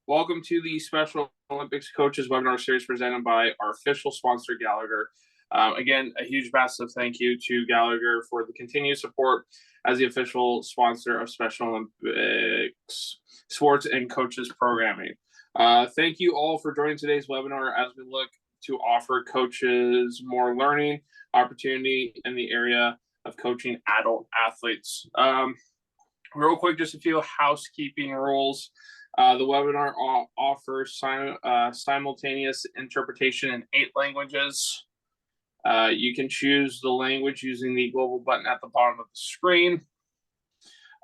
Welcome to the Special Olympics Coaches webinar series presented by our official sponsor, Gallagher. Again, a huge massive thank you to Gallagher for the continued support as the official sponsor of Special Olympics sports and coaches programming. Thank you all for joining today's webinar as we look to offer coaches more learning opportunity in the area of coaching adult athletes. Real quick, just a few housekeeping rules. The webinar offers simultaneous interpretation in 8 languages. You can choose the language using the global button at the bottom of the screen.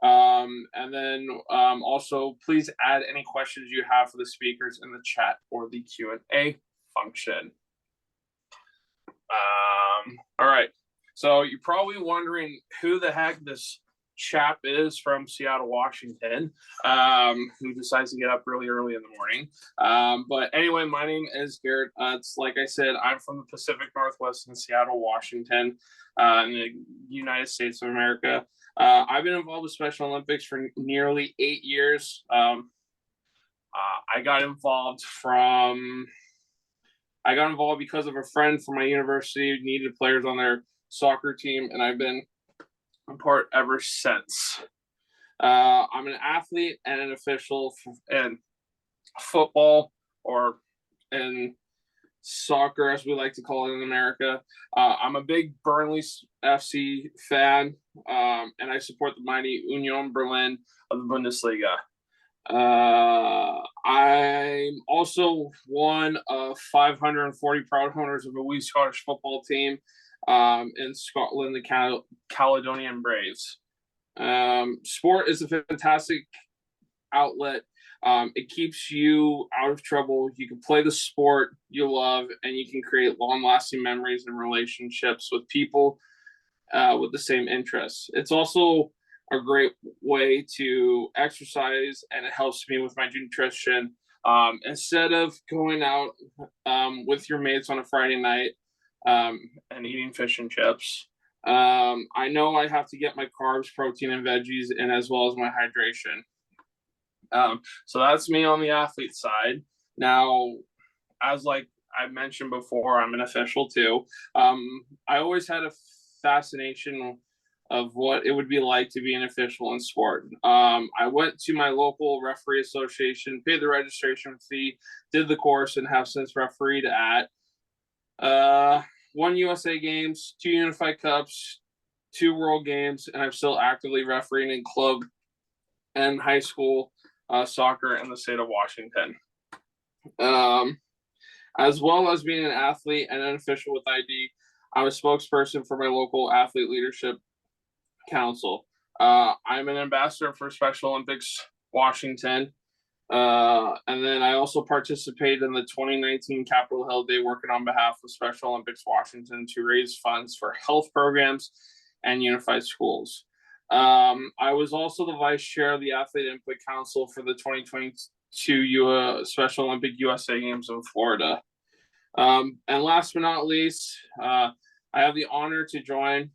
And then also please add any questions you have for the speakers in the chat or the Q&A function. All right, so you're probably wondering who the heck this chap is from Seattle, Washington, who decides to get up really early in the morning. But anyway, my name is Garrett. It's like I said, I'm from the Pacific Northwest in Seattle, Washington, in the United States of America. I've been involved with Special Olympics for nearly 8 years. I got involved because of a friend from my university who needed players on their soccer team, and I've been a part ever since. I'm an athlete and an official in football, or in soccer as we like to call it in America. I'm a big Burnley FC fan, and I support the mighty Union Berlin of the Bundesliga. I'm also one of 540 proud owners of a wee Scottish football team in Scotland, the Caledonian Braves. Sport is a fantastic outlet. It keeps you out of trouble. You can play the sport you love, and you can create long-lasting memories and relationships with people with the same interests. It's also a great way to exercise, and it helps me with my nutrition. Instead of going out with your mates on a Friday night and eating fish and chips, I know I have to get my carbs, protein, and veggies in, as well as my hydration. So that's me on the athlete side. Now, as like I mentioned before, I'm an official too. I always had a fascination of what it would be like to be an official in sport. I went to my local referee association, paid the registration fee, did the course, and have since refereed at 1 USA Games, 2 Unified Cups, 2 World Games, and I'm still actively refereeing in club and high school soccer in the state of Washington. As well as being an athlete and an official with ID, I'm a spokesperson for my local athlete leadership council. I'm an ambassador for Special Olympics Washington. And then I also participated in the 2019 Capitol Hill Day, working on behalf of Special Olympics Washington to raise funds for health programs and unified schools. I was also the vice chair of the Athlete Input Council for the 2022 Special Olympic USA Games in Florida. And last but not least, I have the honor to join,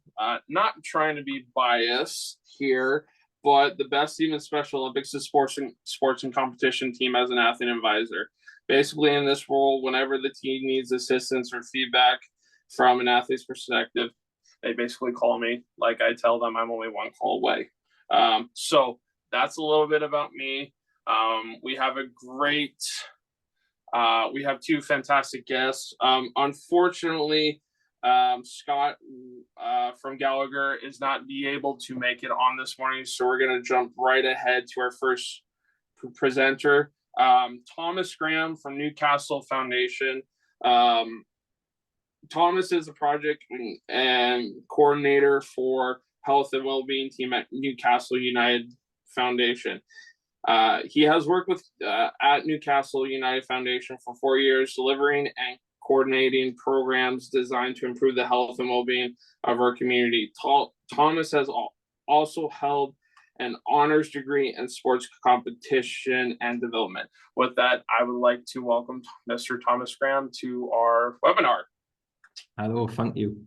not trying to be biased here, but the best team in Special Olympics is sports and competition team as an athlete advisor. Basically, in this role, whenever the team needs assistance or feedback from an athlete's perspective, they basically call me. Like I tell them, I'm only one call away. So that's a little bit about me. We have we have 2 fantastic guests. Unfortunately, Scott from Gallagher is not be able to make it on this morning, so we're going to jump right ahead to our first presenter, Thomas Graham from Newcastle Foundation. Thomas is a project and coordinator for health and well-being team at Newcastle United Foundation. He has worked with at Newcastle United Foundation for 4 years, delivering and coordinating programs designed to improve the health and well-being of our community. Thomas has also held an honors degree in sports competition and development. With that, I would like to welcome Mr. Thomas Graham to our webinar. Hello, thank you.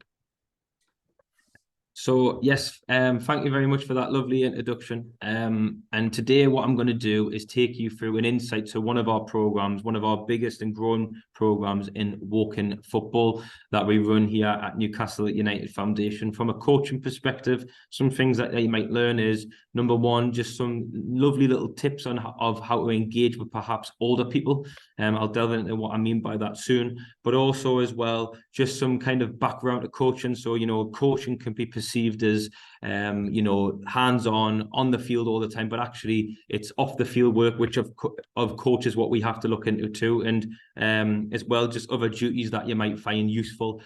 So yes, thank you very much for that lovely introduction. And today what I'm going to do is take you through an insight to one of our programs, one of our biggest and growing programs in Woking football that we run here at Newcastle United Foundation. From a coaching perspective, some things that you might learn is, number one, just some lovely little tips on of how to engage with perhaps older people. I'll delve into what I mean by that soon, but also as well, just some kind of background to coaching. So, coaching can be perceived as, hands-on on the field all the time, but actually it's off the field work, which of course is what we have to look into too. And as well, just other duties that you might find useful,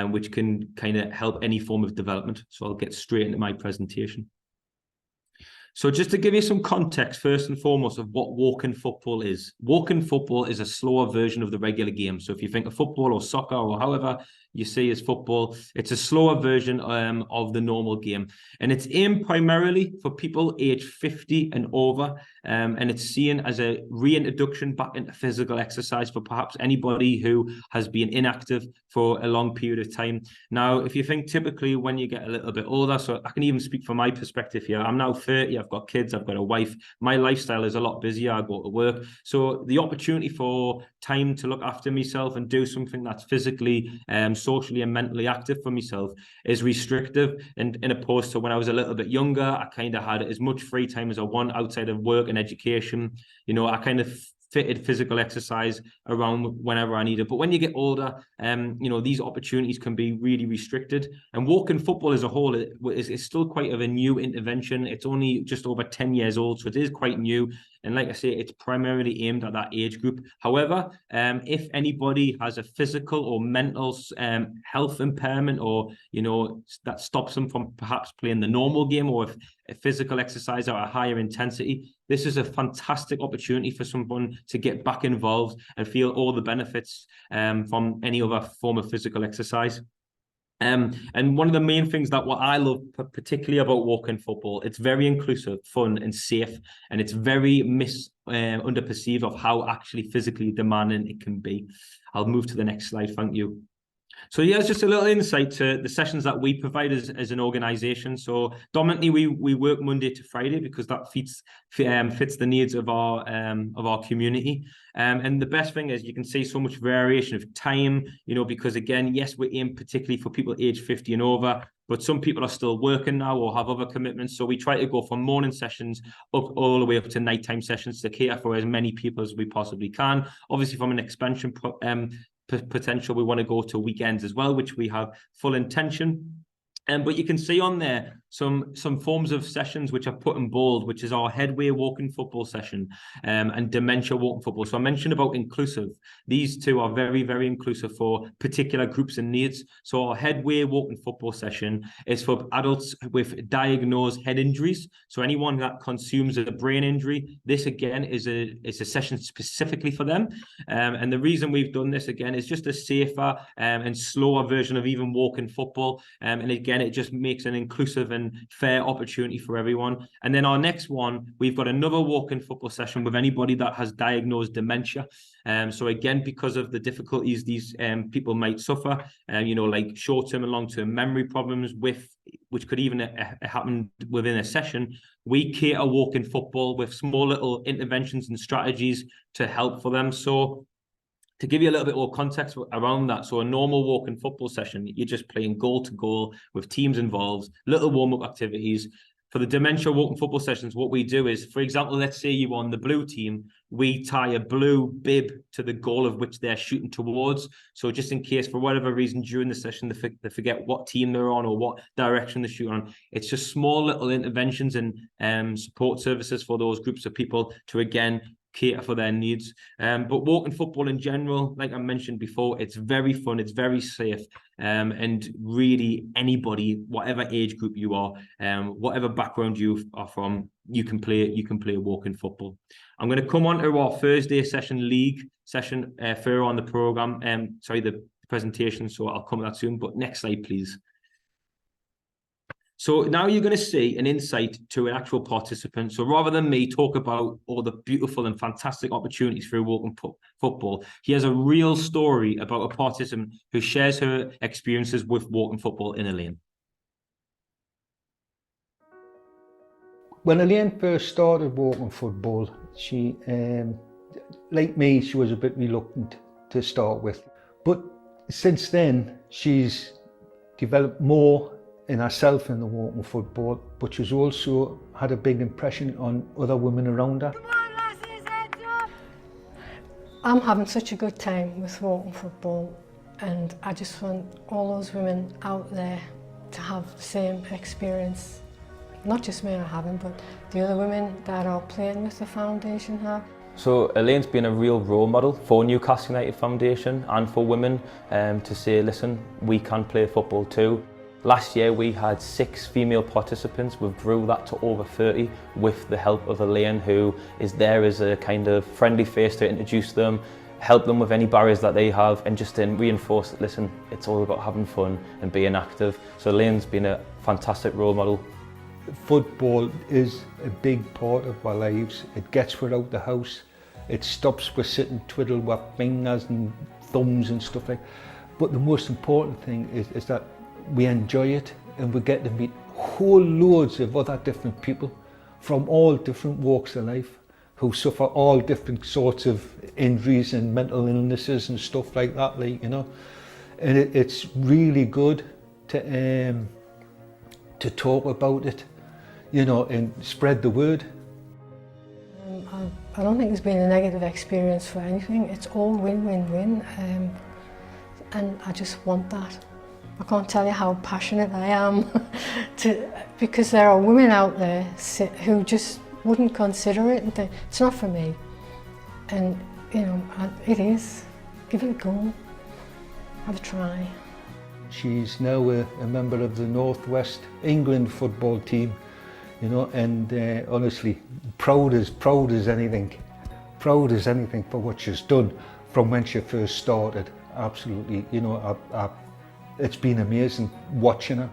which can kind of help any form of development. So I'll get straight into my presentation. So just to give you some context, first and foremost, of what Woking football is. Woking football is a slower version of the regular game. So if you think of football or soccer or however you see as football, it's a slower version of the normal game. And it's aimed primarily for people aged 50 and over. And it's seen as a reintroduction back into physical exercise for perhaps anybody who has been inactive for a long period of time. Now, if you think typically when you get a little bit older, so I can even speak from my perspective here. I'm now 30, I've got kids, I've got a wife. My lifestyle is a lot busier. I go to work. So the opportunity for time to look after myself and do something that's physically, socially and mentally active for myself is restrictive. And in opposed to when I was a little bit younger, I kind of had as much free time as I want outside of work and education. I kind of fitted physical exercise around whenever I needed. But when you get older, these opportunities can be really restricted. And Woking football as a whole is still quite of a new intervention. It's only just over 10 years old, so it is quite new. And like I say, it's primarily aimed at that age group. However, if anybody has a physical or mental health impairment, or that stops them from perhaps playing the normal game, or if a physical exercise at a higher intensity, this is a fantastic opportunity for someone to get back involved and feel all the benefits from any other form of physical exercise. And one of the main things that what I love particularly about Woking football, it's very inclusive, fun and safe, and it's very underperceived of how actually physically demanding it can be. I'll move to the next slide. Thank you. So yeah, it's just a little insight to the sessions that we provide as an organisation. So dominantly we work Monday to Friday because that fits the needs of our community. And the best thing is you can see so much variation of time, because again, yes, we aim particularly for people aged 50 and over, but some people are still working now or have other commitments. So we try to go from morning sessions all the way up to nighttime sessions to cater for as many people as we possibly can. Obviously, from an expansion potential, we want to go to weekends as well, which we have full intention. But you can see on there some forms of sessions which I've put in bold, which is our Headway Woking football session and Dementia Woking football. So I mentioned about inclusive. These two are very, very inclusive for particular groups and needs. So our Headway Woking football session is for adults with diagnosed head injuries. So anyone that consumes a brain injury, this again is a session specifically for them. And the reason we've done this again is just a safer and slower version of even Woking football. And again, it just makes an inclusive and fair opportunity for everyone. And then our next one, we've got another Woking football session with anybody that has diagnosed dementia. So again, because of the difficulties these people might suffer, like short-term and long-term memory problems, which could even happen within a session, we cater Woking football with small little interventions and strategies to help for them. So to give you a little bit more context around that, so a normal Woking football session, you're just playing goal to goal with teams involved, little warm-up activities. For the Dementia Woking football sessions, what we do is, for example, let's say you're on the blue team, we tie a blue bib to the goal of which they're shooting towards. So just in case, for whatever reason, during the session, they forget what team they're on or what direction they're shooting on. It's just small little interventions and support services for those groups of people to, again, cater for their needs. But Woking football in general, like I mentioned before, it's very fun, it's very safe, and really anybody, whatever age group you are, whatever background you are from, you can play Woking football. I'm going to come on to our Thursday session league session further on the program. The presentation, so I'll come to that soon. But next slide, please. So now you're going to see an insight to an actual participant. So rather than me talk about all the beautiful and fantastic opportunities through Woking football, here's a real story about a participant who shares her experiences with Woking football in Elaine. When Elaine first started walking football, she, like me, she was a bit reluctant to start with. But since then, she's developed more in herself in the walking football, but she's also had a big impression on other women around her. I'm having such a good time with walking football, and I just want all those women out there to have the same experience. Not just me are having, but the other women that are playing with the foundation have. So Elaine's been a real role model for Newcastle United Foundation and for women to say, listen, we can play football too. Last year we had 6 female participants. We grew that to over 30 with the help of Elaine, who is there as a kind of friendly face to introduce them, help them with any barriers that they have, and just then reinforce that, listen, it's all about having fun and being active. So Elaine's been a fantastic role model. Football is a big part of our lives. It gets us out the house. It stops us sitting twiddling with fingers and thumbs and stuff like that. But the most important thing is that we enjoy it, and we get to meet whole loads of other different people from all different walks of life who suffer all different sorts of injuries and mental illnesses and stuff like that, like, you know. And it's really good to talk about it, you know, and spread the word. I don't think there's been a negative experience for anything. It's all win-win-win, and I just want that. I can't tell you how passionate I am because there are women out there who just wouldn't consider it and think, it's not for me. And, you know, it is. Give it a go. Have a try. She's now a member of the North West England football team, you know, and honestly, proud as anything. Proud as anything for what she's done from when she first started. Absolutely, you know, it's been amazing watching her.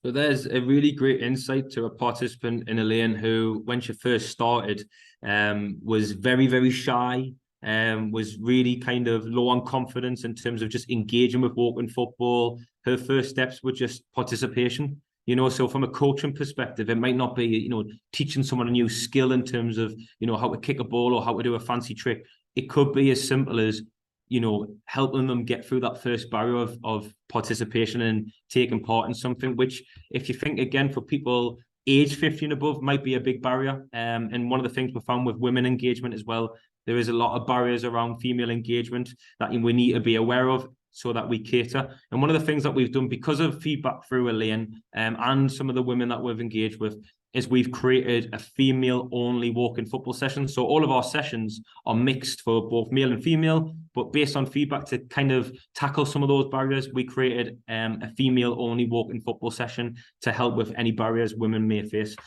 So there's a really great insight to a participant in Elaine who, when she first started, was very, very shy, was really kind of low on confidence in terms of just engaging with walking football. Her first steps were just participation. You know, so from a coaching perspective, it might not be, you know, teaching someone a new skill in terms of, you know, how to kick a ball or how to do a fancy trick. It could be as simple as, you know, helping them get through that first barrier of participation and taking part in something, which, if you think again, for people age 50 and above, might be a big barrier. And one of the things we found with women engagement as well, there is a lot of barriers around female engagement that we need to be aware of so that we cater. And one of the things that we've done because of feedback through Elaine and some of the women that we've engaged with is we've created a female-only walking football session. So all of our sessions are mixed for both male and female, but based on feedback to kind of tackle some of those barriers, we created a female-only walking football session to help with any barriers women may face.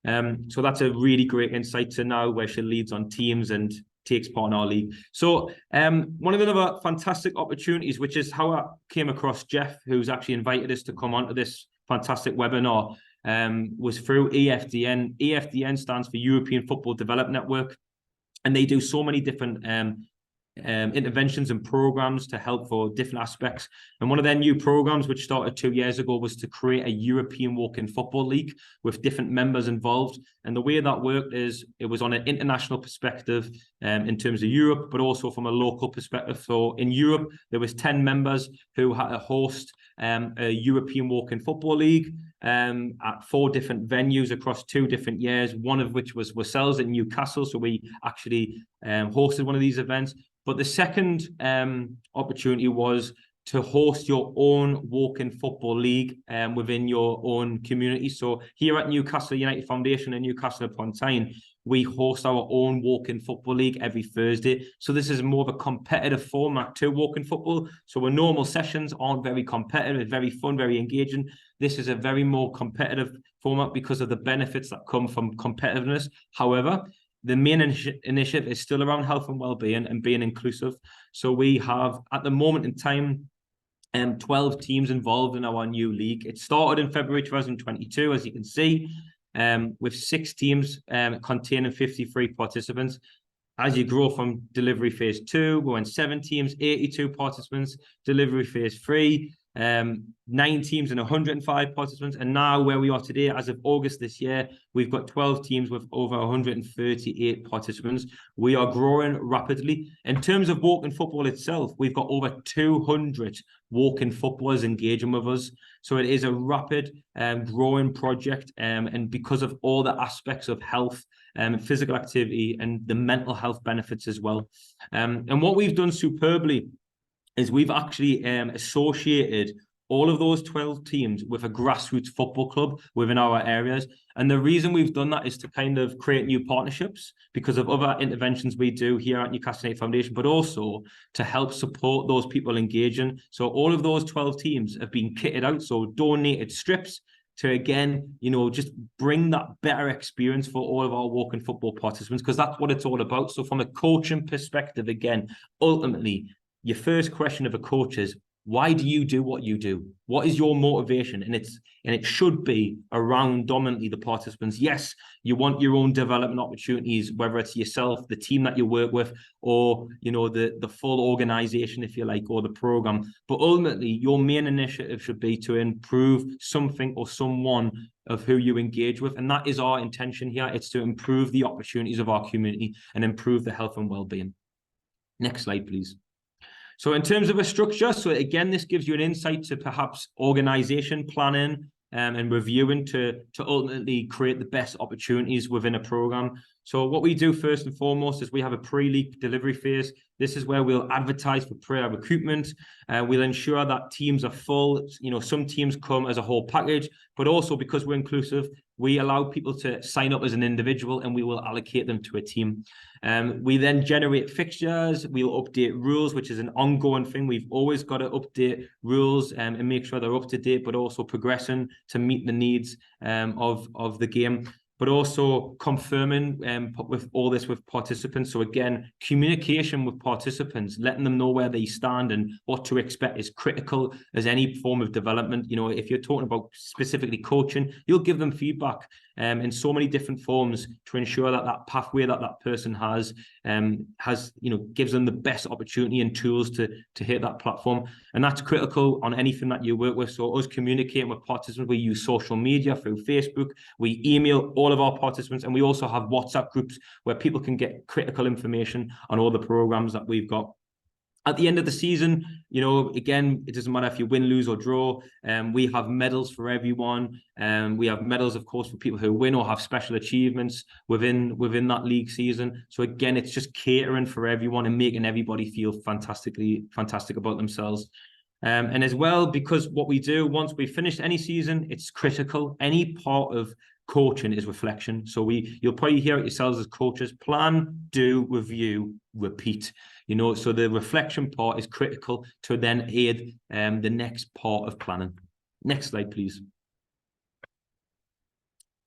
So that's a really great insight to now where she leads on teams and takes part in our league. So one of the other fantastic opportunities, which is how I came across Jeff, who's actually invited us to come onto this fantastic webinar, was through EFDN. EFDN stands for European Football Development Network, and they do so many different interventions and programs to help for different aspects. And one of their new programs, which started 2 years ago, was to create a European walking football league with different members involved. And the way that worked is it was on an international perspective in terms of Europe, but also from a local perspective. So in Europe, there was 10 members who had to host a European walking football league at 4 different venues across 2 different years, one of which was ourselves in Newcastle. So we actually hosted one of these events. But the second opportunity was to host your own walking football league within your own community. So here at Newcastle United Foundation and Newcastle upon Tyne, we host our own walking football league every Thursday. So this is more of a competitive format to walking football. So our normal sessions aren't very competitive, it's very fun, very engaging. This is a very more competitive format because of the benefits that come from competitiveness. However, the main initiative is still around health and well-being and being inclusive. So we have, at the moment in time, 12 teams involved in our new league. It started in February 2022, as you can see, with 6 teams containing 53 participants. As you grow from delivery phase 2, we went 7 teams, 82 participants, delivery phase 3, 9 teams and 105 participants. And now where we are today, as of August this year, we've got 12 teams with over 138 participants. We are growing rapidly. In terms of walking football itself, we've got over 200 walking footballers engaging with us. So it is a rapid growing project. And because of all the aspects of health, physical activity, and the mental health benefits as well. And what we've done superbly is we've actually associated all of those 12 teams with a grassroots football club within our areas. And the reason we've done that is to kind of create new partnerships because of other interventions we do here at Newcastle United Foundation, but also to help support those people engaging. So all of those 12 teams have been kitted out, so donated strips to, again, you know, just bring that better experience for all of our walking football participants, because that's what it's all about. So from a coaching perspective, again, ultimately, your first question of a coach is, why do you do what you do? What is your motivation? And it should be around dominantly the participants. Yes, you want your own development opportunities, whether it's yourself, the team that you work with, or, you know, the full organization, if you like, or the program. But ultimately, your main initiative should be to improve something or someone of who you engage with. And that is our intention here. It's to improve the opportunities of our community and improve the health and well-being. Next slide, please. So in terms of a structure, so again, this gives you an insight to perhaps organization, planning, and reviewing to ultimately create the best opportunities within a program. So what we do first and foremost is we have a pre-league delivery phase. This is where we'll advertise for prayer recruitment. We'll ensure that teams are full. You know, some teams come as a whole package, but also because we're inclusive, we allow people to sign up as an individual and we will allocate them to a team. We then generate fixtures. We'll update rules, which is an ongoing thing. We've always got to update rules and make sure they're up to date, but also progressing to meet the needs of the game. But also confirming with all this with participants. So again, communication with participants, letting them know where they stand and what to expect is critical as any form of development. You know, if you're talking about specifically coaching, you'll give them feedback in so many different forms to ensure that that pathway that that person has, you know, gives them the best opportunity and tools to hit that platform. And that's critical on anything that you work with. So us communicating with participants, we use social media through Facebook, we email all of our participants, and we also have WhatsApp groups where people can get critical information on all the programs that we've got. At the end of the season, you know, again, it doesn't matter if you win, lose, or draw. We have medals for everyone. We have medals, of course, for people who win or have special achievements within that league season. So again, it's just catering for everyone and making everybody feel fantastic about themselves. And as well, because what we do once we finish any season, it's critical. Any part of coaching is reflection. So you'll probably hear it yourselves as coaches: plan, do, review, repeat. You know, so the reflection part is critical to then aid the next part of planning. Next slide, please.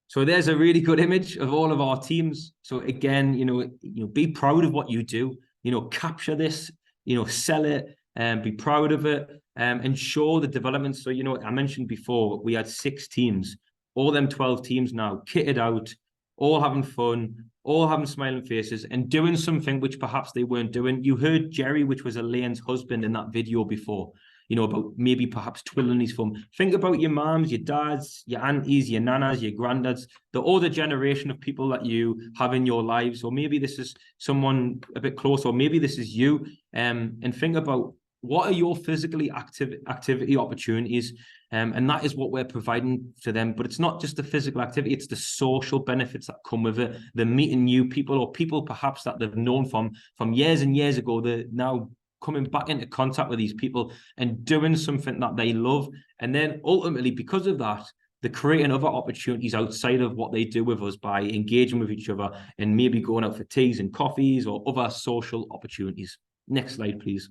So there's a really good image of all of our teams. So again, you know, be proud of what you do. You know, capture this. You know, sell it and be proud of it. And show the development. So, you know, I mentioned before we had 6 teams. All them 12 teams now kitted out, all having fun, all having smiling faces and doing something which perhaps they weren't doing. You heard Jerry, which was Elaine's husband, in that video before, you know, about maybe perhaps twiddling his thumb. Think about your moms, your dads, your aunties, your nanas, your granddads, the older generation of people that you have in your lives. Or maybe this is someone a bit close, or maybe this is you. And think about, what are your physically activity opportunities? And that is what we're providing to them. But it's not just the physical activity, it's the social benefits that come with it. They're meeting new people, or people perhaps that they've known from years and years ago. They're now coming back into contact with these people and doing something that they love. And then ultimately, because of that, they're creating other opportunities outside of what they do with us by engaging with each other and maybe going out for teas and coffees or other social opportunities. Next slide, please.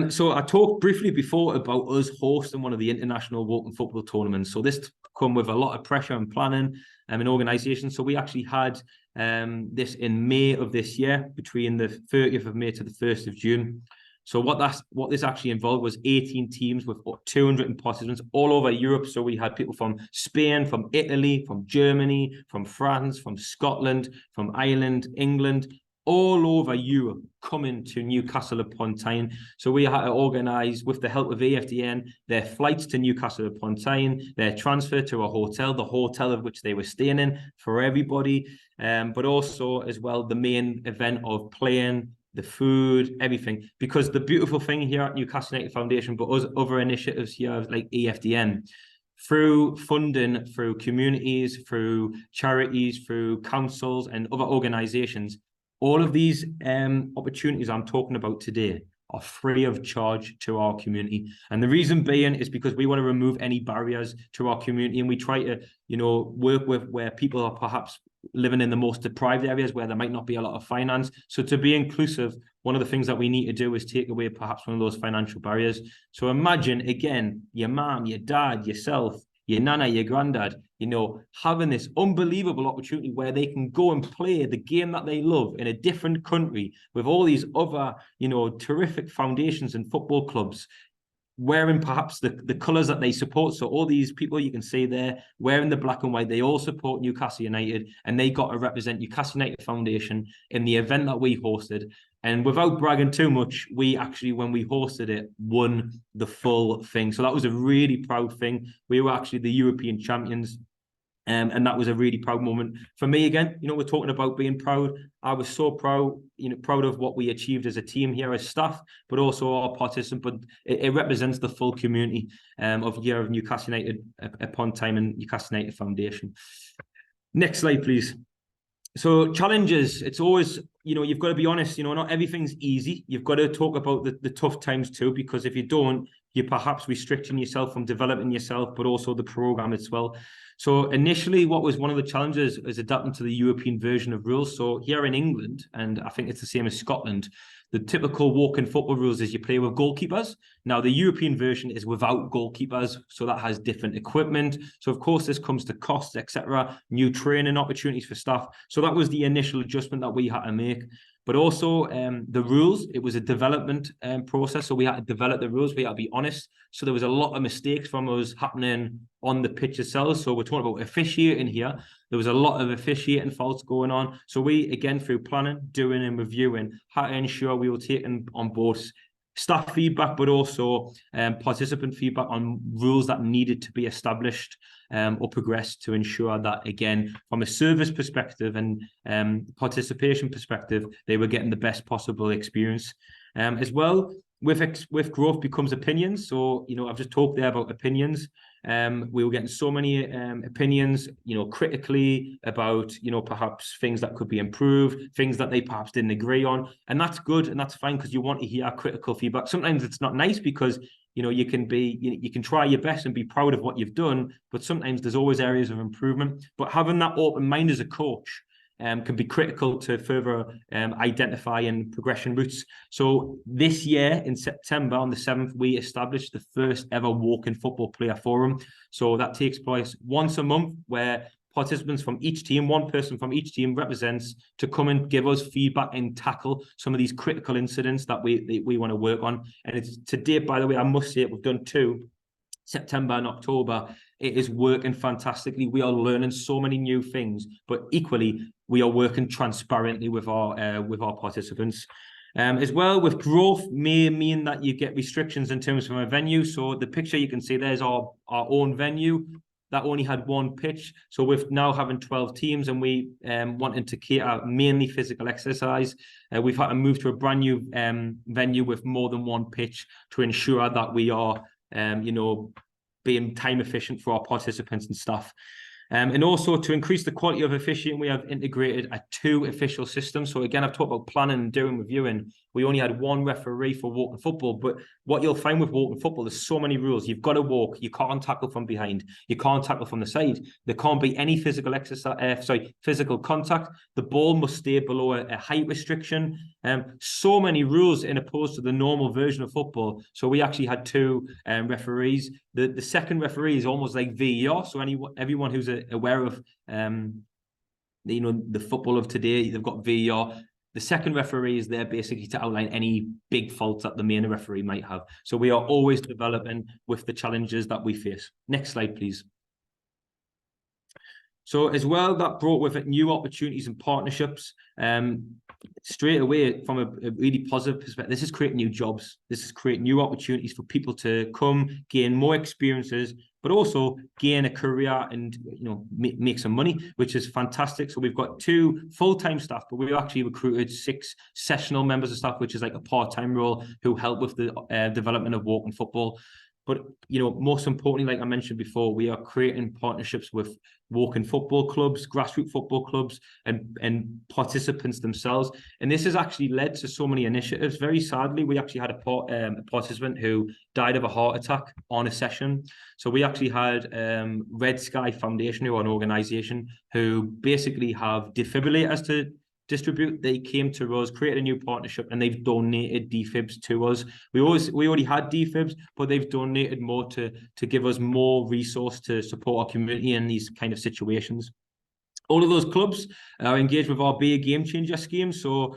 So I talked briefly before about us hosting one of the international walking football tournaments. So this come with a lot of pressure and planning and organisation. So we actually had this in May of this year, between the 30th of May to the 1st of June. So what this actually involved was 18 teams with 200 participants all over Europe. So we had people from Spain, from Italy, from Germany, from France, from Scotland, from Ireland, England, all over Europe coming to Newcastle upon Tyne. So we had to organise, with the help of EFDN, their flights to Newcastle upon Tyne, their transfer to a hotel, the hotel of which they were staying in for everybody, but also as well the main event of playing, the food, everything. Because the beautiful thing here at Newcastle United Foundation, but other initiatives here like EFDN, through funding, through communities, through charities, through councils and other organisations, all of these opportunities I'm talking about today are free of charge to our community. And the reason being is because we want to remove any barriers to our community, and we try to, work with where people are perhaps living in the most deprived areas where there might not be a lot of finance. So to be inclusive, one of the things that we need to do is take away perhaps one of those financial barriers. So imagine, again, your mom, your dad, yourself, your nana, your granddad, having this unbelievable opportunity where they can go and play the game that they love in a different country with all these other, terrific foundations and football clubs, wearing perhaps the colours that they support. So all these people you can see there wearing the black and white, they all support Newcastle United, and they got to represent Newcastle United Foundation in the event that we hosted. And without bragging too much, we actually, when we hosted it, won the full thing. So that was a really proud thing. We were actually the European champions. And that was a really proud moment for me. Again, we're talking about being proud. I was so proud, proud of what we achieved as a team here as staff, but also our participants. It represents the full community of Year of Newcastle United upon Tyne and Newcastle United Foundation. Next slide, please. So challenges, it's always, you've got to be honest, not everything's easy. You've got to talk about the tough times too, because if you don't, you're perhaps restricting yourself from developing yourself, but also the program as well. So initially, what was one of the challenges is adapting to the European version of rules. So here in England, and I think it's the same as Scotland, the typical walk-in football rules is you play with goalkeepers. Now, the European version is without goalkeepers, so that has different equipment. So, of course, this comes to costs, etc., new training opportunities for staff. So that was the initial adjustment that we had to make. But also the rules, it was a development process. So we had to develop the rules. We had to be honest. So there was a lot of mistakes from us happening on the pitch itself. So we're talking about officiating here. There was a lot of officiating faults going on. So we, again, through planning, doing and reviewing, had to ensure we were taking on board staff feedback, but also participant feedback on rules that needed to be established or progressed to ensure that, again, from a service perspective and participation perspective, they were getting the best possible experience. As well, with growth becomes opinions. So, I've just talked there about opinions. We were getting so many opinions, critically about, perhaps things that could be improved, things that they perhaps didn't agree on. And that's good and that's fine, because you want to hear critical feedback. Sometimes it's not nice because, you can try your best and be proud of what you've done, but sometimes there's always areas of improvement. But having that open mind as a coach can be critical to further identifying progression routes. So this year in September on the 7th, we established the first ever walk-in football player forum. So that takes place once a month, where participants from each team, one person from each team represents to come and give us feedback and tackle some of these critical incidents that we want to work on. And it's to date, by the way, I must say, we've done 2, September and October. It is working fantastically. We are learning so many new things, but equally, we are working transparently with our participants. As well, with growth may mean that you get restrictions in terms of a venue. So the picture you can see there's our own venue that only had 1 pitch. So with now having 12 teams and we wanting to cater mainly physical exercise, we've had to move to a brand new venue with more than 1 pitch to ensure that we are, being time efficient for our participants and staff. And also to increase the quality of officiating, we have integrated a 2 official system. So again, I've talked about planning and doing reviewing. We only had 1 referee for walking football, but what you'll find with walking football, there's so many rules. You've got to walk. You can't tackle from behind. You can't tackle from the side. There can't be any physical contact. The ball must stay below a height restriction. So many rules in opposed to the normal version of football. So we actually had 2 referees. The second referee is almost like VAR. So everyone who's aware of the football of today, they've got VAR. The second referee is there basically to outline any big faults that the main referee might have. So we are always developing with the challenges that we face. Next slide, please. So as well, that brought with it new opportunities and partnerships. Straight away, from a really positive perspective, this is creating new jobs. This is creating new opportunities for people to come, gain more experiences, but also gain a career and make some money, which is fantastic. So we've got 2 full-time staff, but we've actually recruited 6 sessional members of staff, which is like a part-time role, who help with the development of Woking football. But, most importantly, like I mentioned before, we are creating partnerships with Woking football clubs, grassroots football clubs, and participants themselves. And this has actually led to so many initiatives. Very sadly, we actually had a participant who died of a heart attack on a session. So we actually had Red Sky Foundation, who are an organisation who basically have defibrillators to distribute. They came to us, created a new partnership, and they've donated defibs to us. We already had defibs, but they've donated more to give us more resource to support our community in these kind of situations. All of those clubs are engaged with our Be a Game Changer scheme. So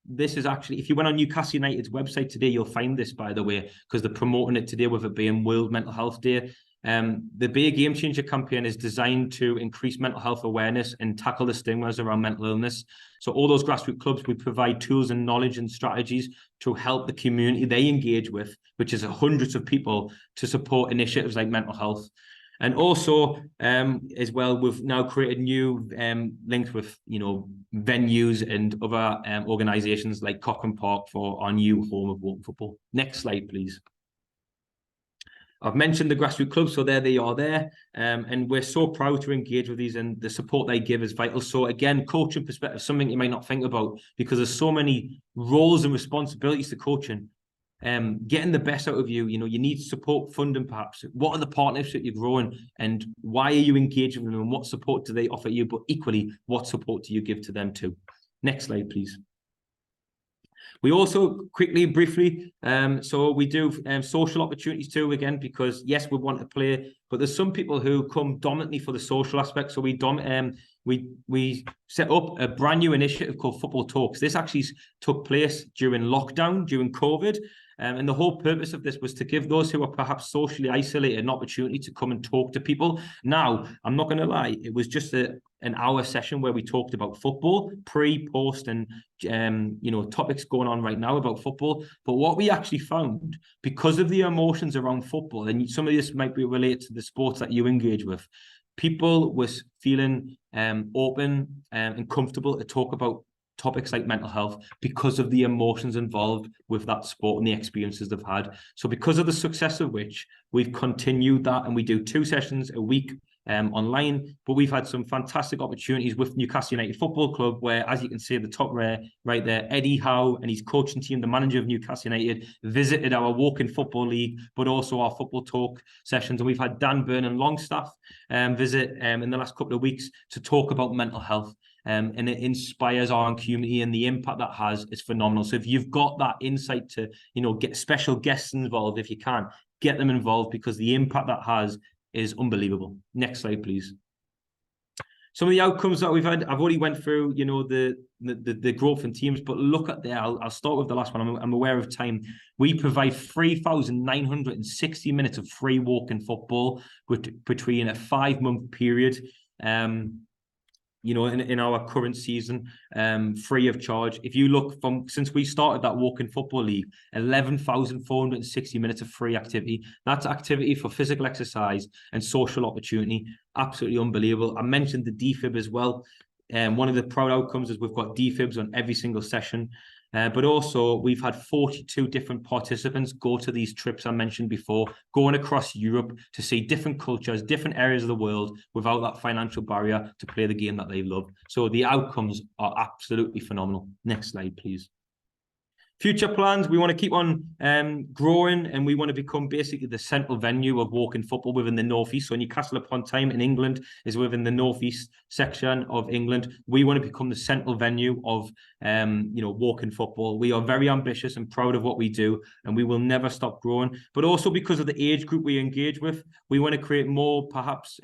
this is actually, if you went on Newcastle United's website today, you'll find this, by the way, because they're promoting it today with it being World Mental Health Day. The Be a Game Changer campaign is designed to increase mental health awareness and tackle the stigmas around mental illness. So all those grassroots clubs, we provide tools and knowledge and strategies to help the community they engage with, which is hundreds of people, to support initiatives like mental health. And also, as well, we've now created new links with, venues and other organisations like Cochrane Park for our new home of Woking football. Next slide, please. I've mentioned the grassroots clubs, so there they are there. And we're so proud to engage with these, and the support they give is vital. So again, coaching perspective, something you might not think about, because there's so many roles and responsibilities to coaching. Getting the best out of you, you need support funding perhaps. What are the partnerships that you're growing, and why are you engaging with them, and what support do they offer you? But equally, what support do you give to them too? Next slide, please. We also briefly, so we do social opportunities too, again, because yes, we want to play, but there's some people who come dominantly for the social aspect. So we set up a brand new initiative called Football Talks. This actually took place during lockdown, during COVID. And the whole purpose of this was to give those who are perhaps socially isolated an opportunity to come and talk to people. Now, I'm not going to lie, it was just an hour session where we talked about football, pre, post, and topics going on right now about football. But what we actually found, because of the emotions around football, and some of this might be related to the sports that you engage with, people was feeling open and comfortable to talk about topics like mental health because of the emotions involved with that sport and the experiences they've had. So because of the success of which, we've continued that, and we do 2 sessions a week online. But we've had some fantastic opportunities with Newcastle United Football Club, where, as you can see at the top right there, Eddie Howe and his coaching team, the manager of Newcastle United, visited our Woking Football League, but also our Football Talk sessions. And we've had Dan Byrne and Longstaff visit in the last couple of weeks to talk about mental health. And it inspires our community, and the impact that has is phenomenal. So if you've got that insight to, get special guests involved, if you can, get them involved, because the impact that has is unbelievable. Next slide, please. Some of the outcomes that we've had, I've already went through, the growth in teams, but look at there. I'll start with the last one. I'm aware of time. We provide 3,960 minutes of free Woking football between a 5-month period. In our current season, free of charge. If you look since we started that Woking Football League, 11,460 minutes of free activity. That's activity for physical exercise and social opportunity. Absolutely unbelievable. I mentioned the defib as well. One of the proud outcomes is we've got defibs on every single session. But also, we've had 42 different participants go to these trips I mentioned before, going across Europe to see different cultures, different areas of the world, without that financial barrier to play the game that they love. So the outcomes are absolutely phenomenal. Next slide, please. Future plans, we want to keep on growing, and we want to become basically the central venue of Woking football within the Northeast. So Newcastle upon Tyne in England is within the Northeast section of England. We want to become the central venue of Woking football. We are very ambitious and proud of what we do, and we will never stop growing. But also because of the age group we engage with, we want to create more perhaps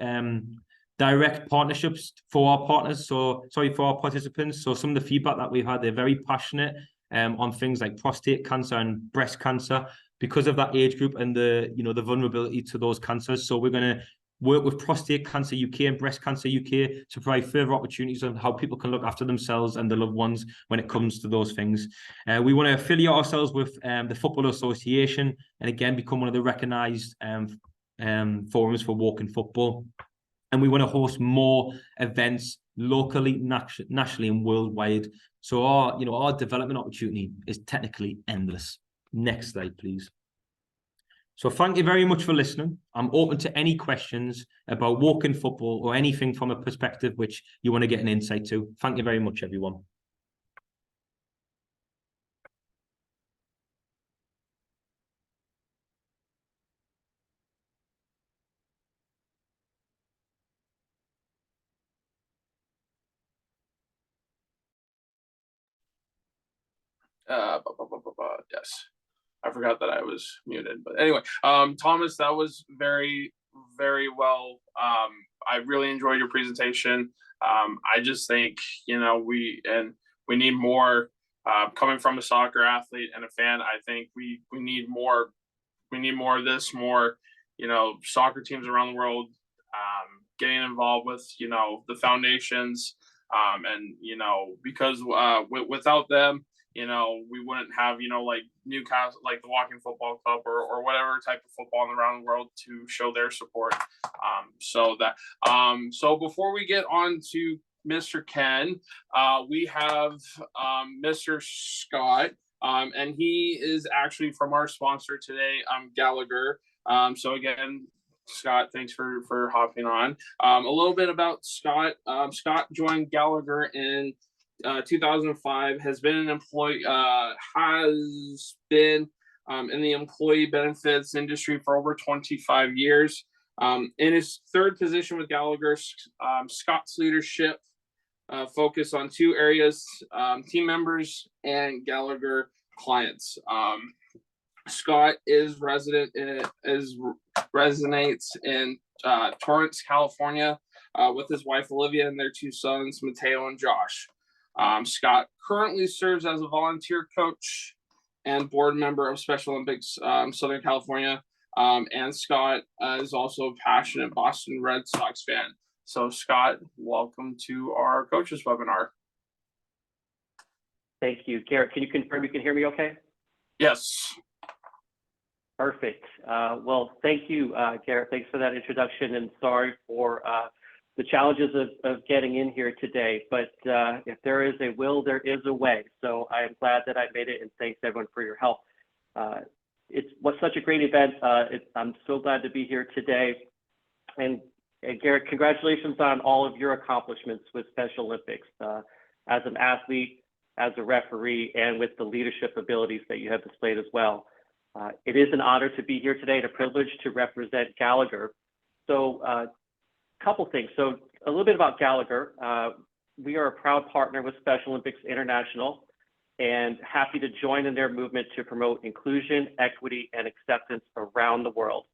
direct partnerships for our partners. For our participants. So some of the feedback that we've had, they're very passionate on things like prostate cancer and breast cancer because of that age group and the vulnerability to those cancers. So we're going to work with Prostate Cancer UK and Breast Cancer UK to provide further opportunities on how people can look after themselves and their loved ones when it comes to those things. We want to affiliate ourselves with the Football Association and again become one of the recognised forums for walking football. And we want to host more events locally, nationally, and worldwide. So our development opportunity is technically endless. Next slide, please. So thank you very much for listening. I'm open to any questions about walking football or anything from a perspective which you want to get an insight to. Thank you very much, everyone. Yes. I forgot that I was muted, but anyway, Thomas, that was very, very well. I really enjoyed your presentation. I just think, we need more, coming from a soccer athlete and a fan. I think we need more of this, more, soccer teams around the world, getting involved with, the foundations, and, because, without them, we wouldn't have, like Newcastle, like the Walking Football Club or whatever type of football around the world to show their support. So before we get on to Mr. Ken, we have Mr. Scott, and he is actually from our sponsor today, Gallagher. So again, Scott, thanks for hopping on. A little bit about Scott. Scott joined Gallagher in 2005, has been an employee, in the employee benefits industry for over 25 years. In his third position with Gallagher, Scott's leadership focus on two areas, team members and Gallagher clients. Scott resonates in Torrance, California, with his wife Olivia and their two sons, Mateo and Josh. Scott currently serves as a volunteer coach and board member of Special Olympics Southern California. And Scott is also a passionate Boston Red Sox fan. So Scott, welcome to our coaches webinar. Thank you. Garrett, can you confirm you can hear me okay? Yes. Perfect. Well, thank you, Garrett. Thanks for that introduction, and sorry for the challenges of getting in here today. But if there is a will, there is a way. So I am glad that I made it, and thanks everyone for your help. It's such a great event. I'm so glad to be here today. And Garrett, congratulations on all of your accomplishments with Special Olympics as an athlete, as a referee, and with the leadership abilities that you have displayed as well. It is an honor to be here today and a privilege to represent Gallagher. So couple things. So a little bit about Gallagher. We are a proud partner with Special Olympics International and happy to join in their movement to promote inclusion, equity, and acceptance around the world.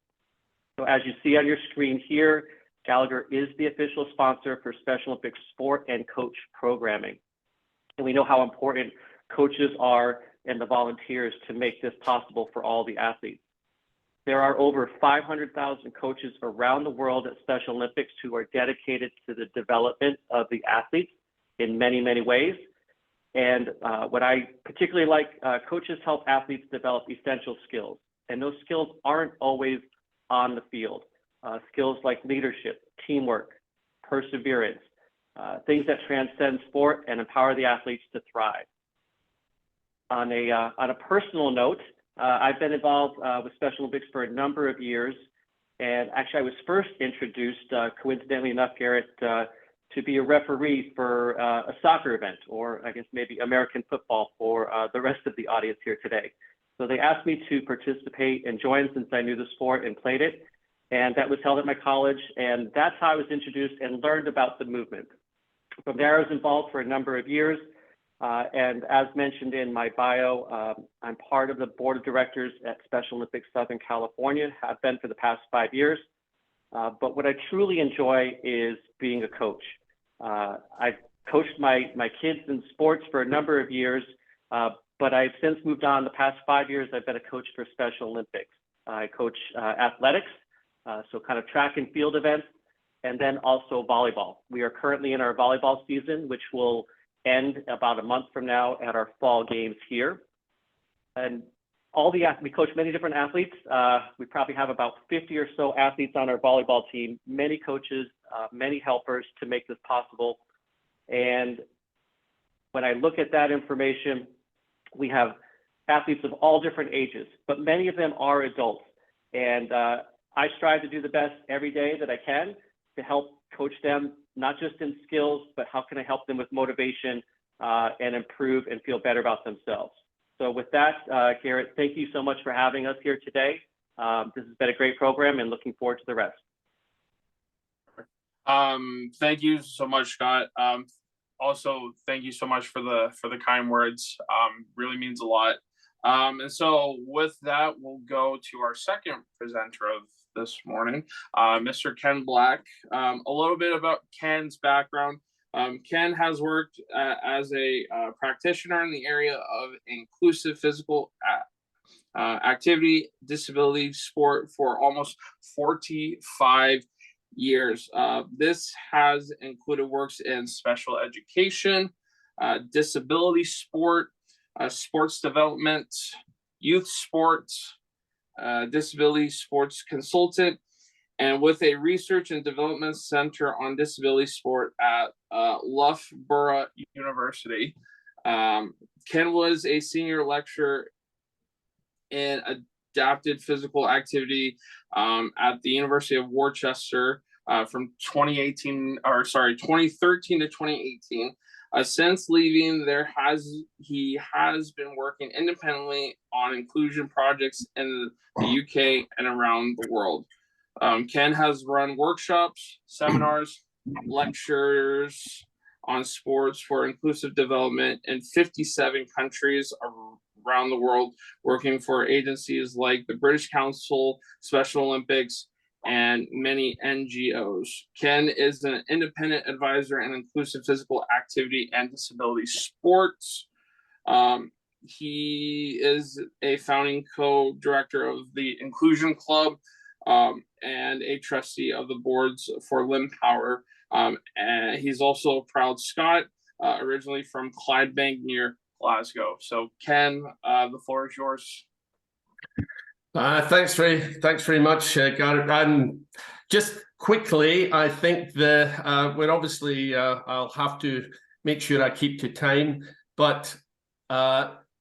So as you see on your screen here, Gallagher is the official sponsor for Special Olympics sport and coach programming. And we know how important coaches are and the volunteers to make this possible for all the athletes. There are over 500,000 coaches around the world at Special Olympics who are dedicated to the development of the athletes in many, many ways. And what I particularly like, coaches help athletes develop essential skills. And those skills aren't always on the field. Skills like leadership, teamwork, perseverance, things that transcend sport and empower the athletes to thrive. On a personal note, I've been involved with Special Olympics for a number of years, and actually I was first introduced, coincidentally enough, Garrett, to be a referee for a soccer event, or I guess maybe American football for the rest of the audience here today. So they asked me to participate and join since I knew the sport and played it, and that was held at my college, and that's how I was introduced and learned about the movement. From there, I was involved for a number of years. And as mentioned in my bio, I'm part of the board of directors at Special Olympics Southern California, have been for the past 5 years. But what I truly enjoy is being a coach. I've coached my kids in sports for a number of years, but I've since moved on. The past 5 years, I've been a coach for Special Olympics. I coach athletics, So kind of track and field events, and then also volleyball. We are currently in our volleyball season, which will end about a month from now at our fall games here. And we coach many different athletes. We probably have about 50 or so athletes on our volleyball team, many coaches, many helpers to make this possible. And when I look at that information, we have athletes of all different ages, but many of them are adults. And I strive to do the best every day that I can to help coach them, not just in skills, but how can I help them with motivation and improve and feel better about themselves. So with that, Garrett, thank you so much for having us here today. This has been a great program and looking forward to the rest. Thank you so much, Scott. Also, thank you so much for the kind words. Really means a lot. And so with that, we'll go to our second presenter of this morning, Mr. Ken Black. A little bit about Ken's background. Ken has worked as a practitioner in the area of inclusive physical activity, disability sport for almost 45 years. This has included works in special education, disability sport, sports development, youth sports, disability sports consultant, and with a research and development center on disability sport at Loughborough University. Ken was a senior lecturer in adapted physical activity at the University of Worcester from 2013 to 2018. Since leaving, he has been working independently on inclusion projects in the UK and around the world. Ken has run workshops, seminars, lectures on sports for inclusive development in 57 countries around the world, working for agencies like the British Council, Special Olympics, and many NGOs. Ken is an independent advisor in inclusive physical activity and disability sports. He is a founding co-director of the Inclusion Club and a trustee of the boards for Limb Power. And he's also a proud Scot, originally from Clydebank near Glasgow. So Ken, the floor is yours. Thanks very much, Garrett. Just quickly, I think we're obviously, I'll have to make sure I keep to time, but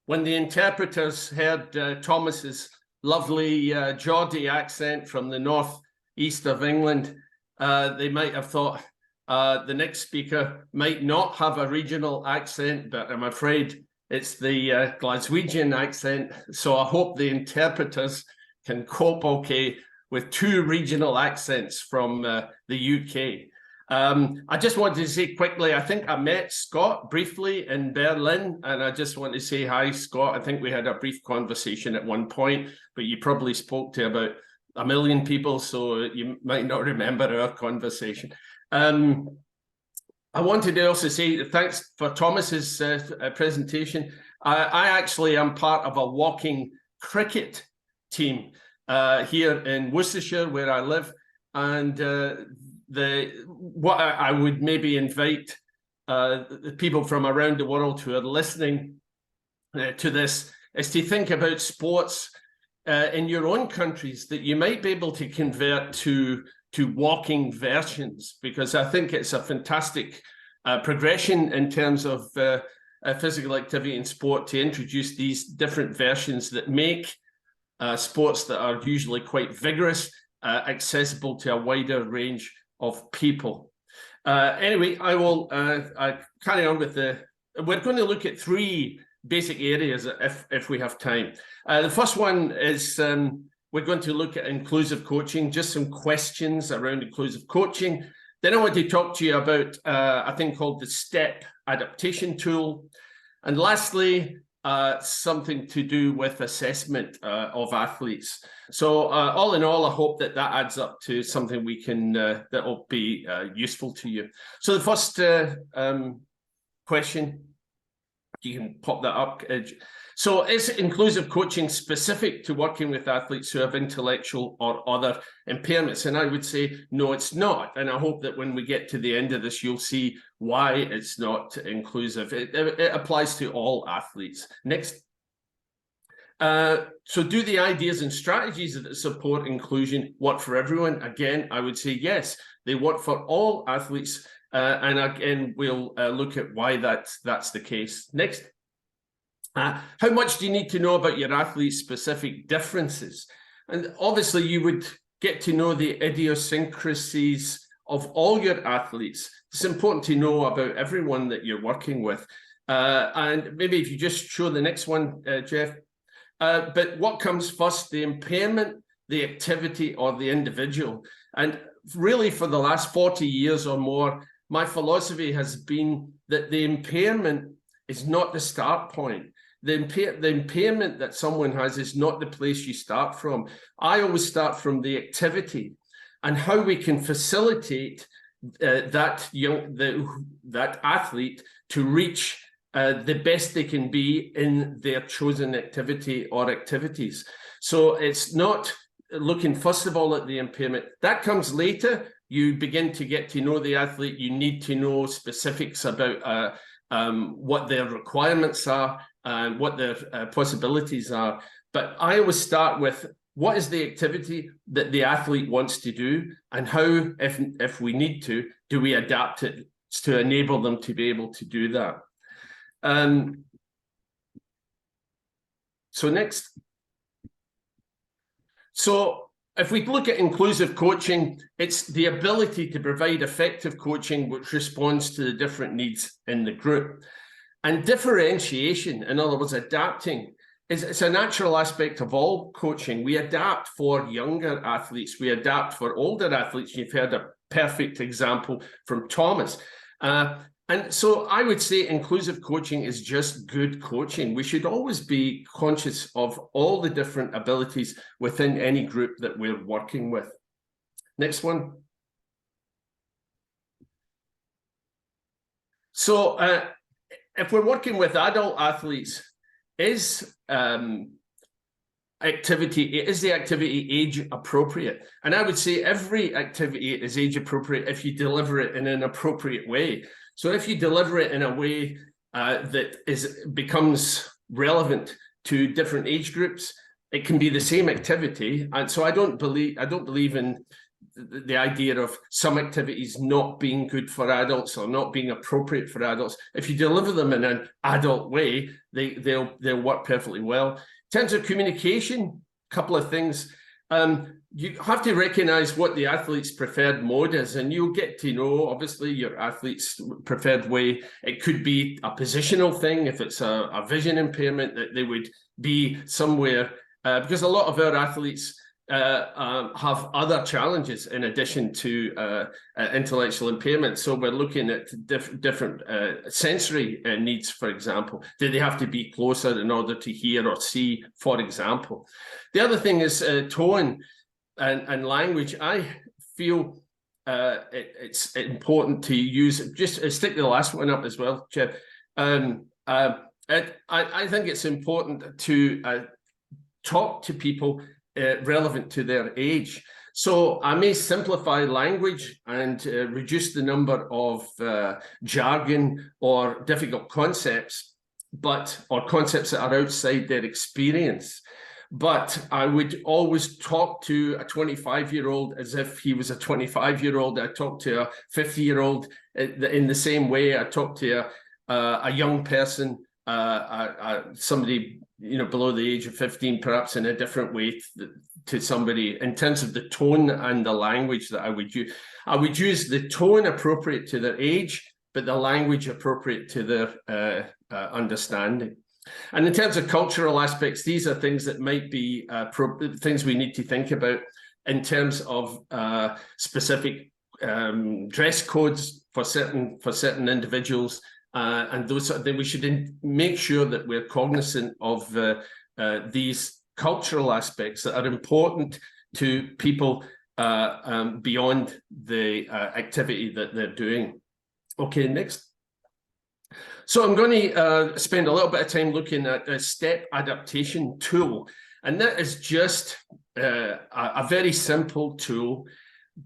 when the interpreters heard Thomas's lovely Geordie accent from the northeast of England, they might have thought the next speaker might not have a regional accent, but I'm afraid it's the Glaswegian accent. So I hope the interpreters can cope okay with two regional accents from the UK. I just wanted to say quickly, I think I met Scott briefly in Berlin, and I just want to say hi, Scott. I think we had a brief conversation at one point, but you probably spoke to about 1 million people, so you might not remember our conversation. I wanted to also say thanks for Thomas's presentation. I actually am part of a walking cricket team here in Worcestershire, where I live, and what I would maybe invite the people from around the world who are listening to this is to think about sports in your own countries that you might be able to convert to walking versions, because I think it's a fantastic progression in terms of physical activity and sport to introduce these different versions that make sports that are usually quite vigorous accessible to a wider range of people. Anyway, I will carry on with we're going to look at three basic areas if we have time. The first one is we're going to look at inclusive coaching, just some questions around inclusive coaching. Then I want to talk to you about a thing called the STEP adaptation tool. And lastly, something to do with assessment of athletes. So all in all, I hope that adds up to something we can that will be useful to you. So the first question, you can pop that up. So is inclusive coaching specific to working with athletes who have intellectual or other impairments? And I would say, no, it's not. And I hope that when we get to the end of this, you'll see why it's not inclusive. It applies to all athletes. Next. So do the ideas and strategies that support inclusion work for everyone? Again, I would say yes, they work for all athletes. And again, we'll look at why that's the case. Next. How much do you need to know about your athlete's specific differences? And obviously you would get to know the idiosyncrasies of all your athletes. It's important to know about everyone that you're working with. And maybe if you just show the next one, Jeff. But what comes first, the impairment, the activity, or the individual? And really for the last 40 years or more, my philosophy has been that the impairment is not the start point. The impairment that someone has is not the place you start from. I always start from the activity and how we can facilitate that athlete to reach the best they can be in their chosen activity or activities. So it's not looking first of all at the impairment. That comes later. You begin to get to know the athlete. You need to know specifics about what their requirements are and what their possibilities are. But I always start with what is the activity that the athlete wants to do, and how, if we need to, do we adapt it to enable them to be able to do that. So next. So if we look at inclusive coaching, it's the ability to provide effective coaching which responds to the different needs in the group. And differentiation, in other words, adapting, it's a natural aspect of all coaching. We adapt for younger athletes. We adapt for older athletes. You've heard a perfect example from Thomas. And so I would say inclusive coaching is just good coaching. We should always be conscious of all the different abilities within any group that we're working with. Next one. So if we're working with adult athletes, is the activity age appropriate? And I would say every activity is age appropriate if you deliver it in an appropriate way. So if you deliver it in a way that becomes relevant to different age groups, it can be the same activity. And so I don't believe in the idea of some activities not being good for adults or not being appropriate for adults. If you deliver them in an adult way, they'll work perfectly well. In terms of communication, a couple of things. You have to recognize what the athlete's preferred mode is, and you'll get to know, obviously, your athlete's preferred way. It could be a positional thing. If it's a vision impairment, that they would be somewhere, because a lot of our athletes have other challenges in addition to intellectual impairment. So we're looking at different sensory needs, for example. Do they have to be closer in order to hear or see, for example? The other thing is tone and language. I feel it's important to use, just stick the last one up as well, Jeff. I think it's important to talk to people relevant to their age. So I may simplify language and reduce the number of jargon or difficult concepts, or concepts that are outside their experience. But I would always talk to a 25-year-old as if he was a 25-year-old. I talk to a 50-year-old in the same way. I talk to a young person, somebody below the age of 15, perhaps in a different way to somebody in terms of the tone and the language that I would use. I would use the tone appropriate to their age, but the language appropriate to their understanding. And in terms of cultural aspects, these are things that might be things we need to think about in terms of specific dress codes for certain individuals. And those we should make sure that we're cognizant of these cultural aspects that are important to people beyond the activity that they're doing. Okay, next. So I'm going to spend a little bit of time looking at a step adaptation tool. And that is just a very simple tool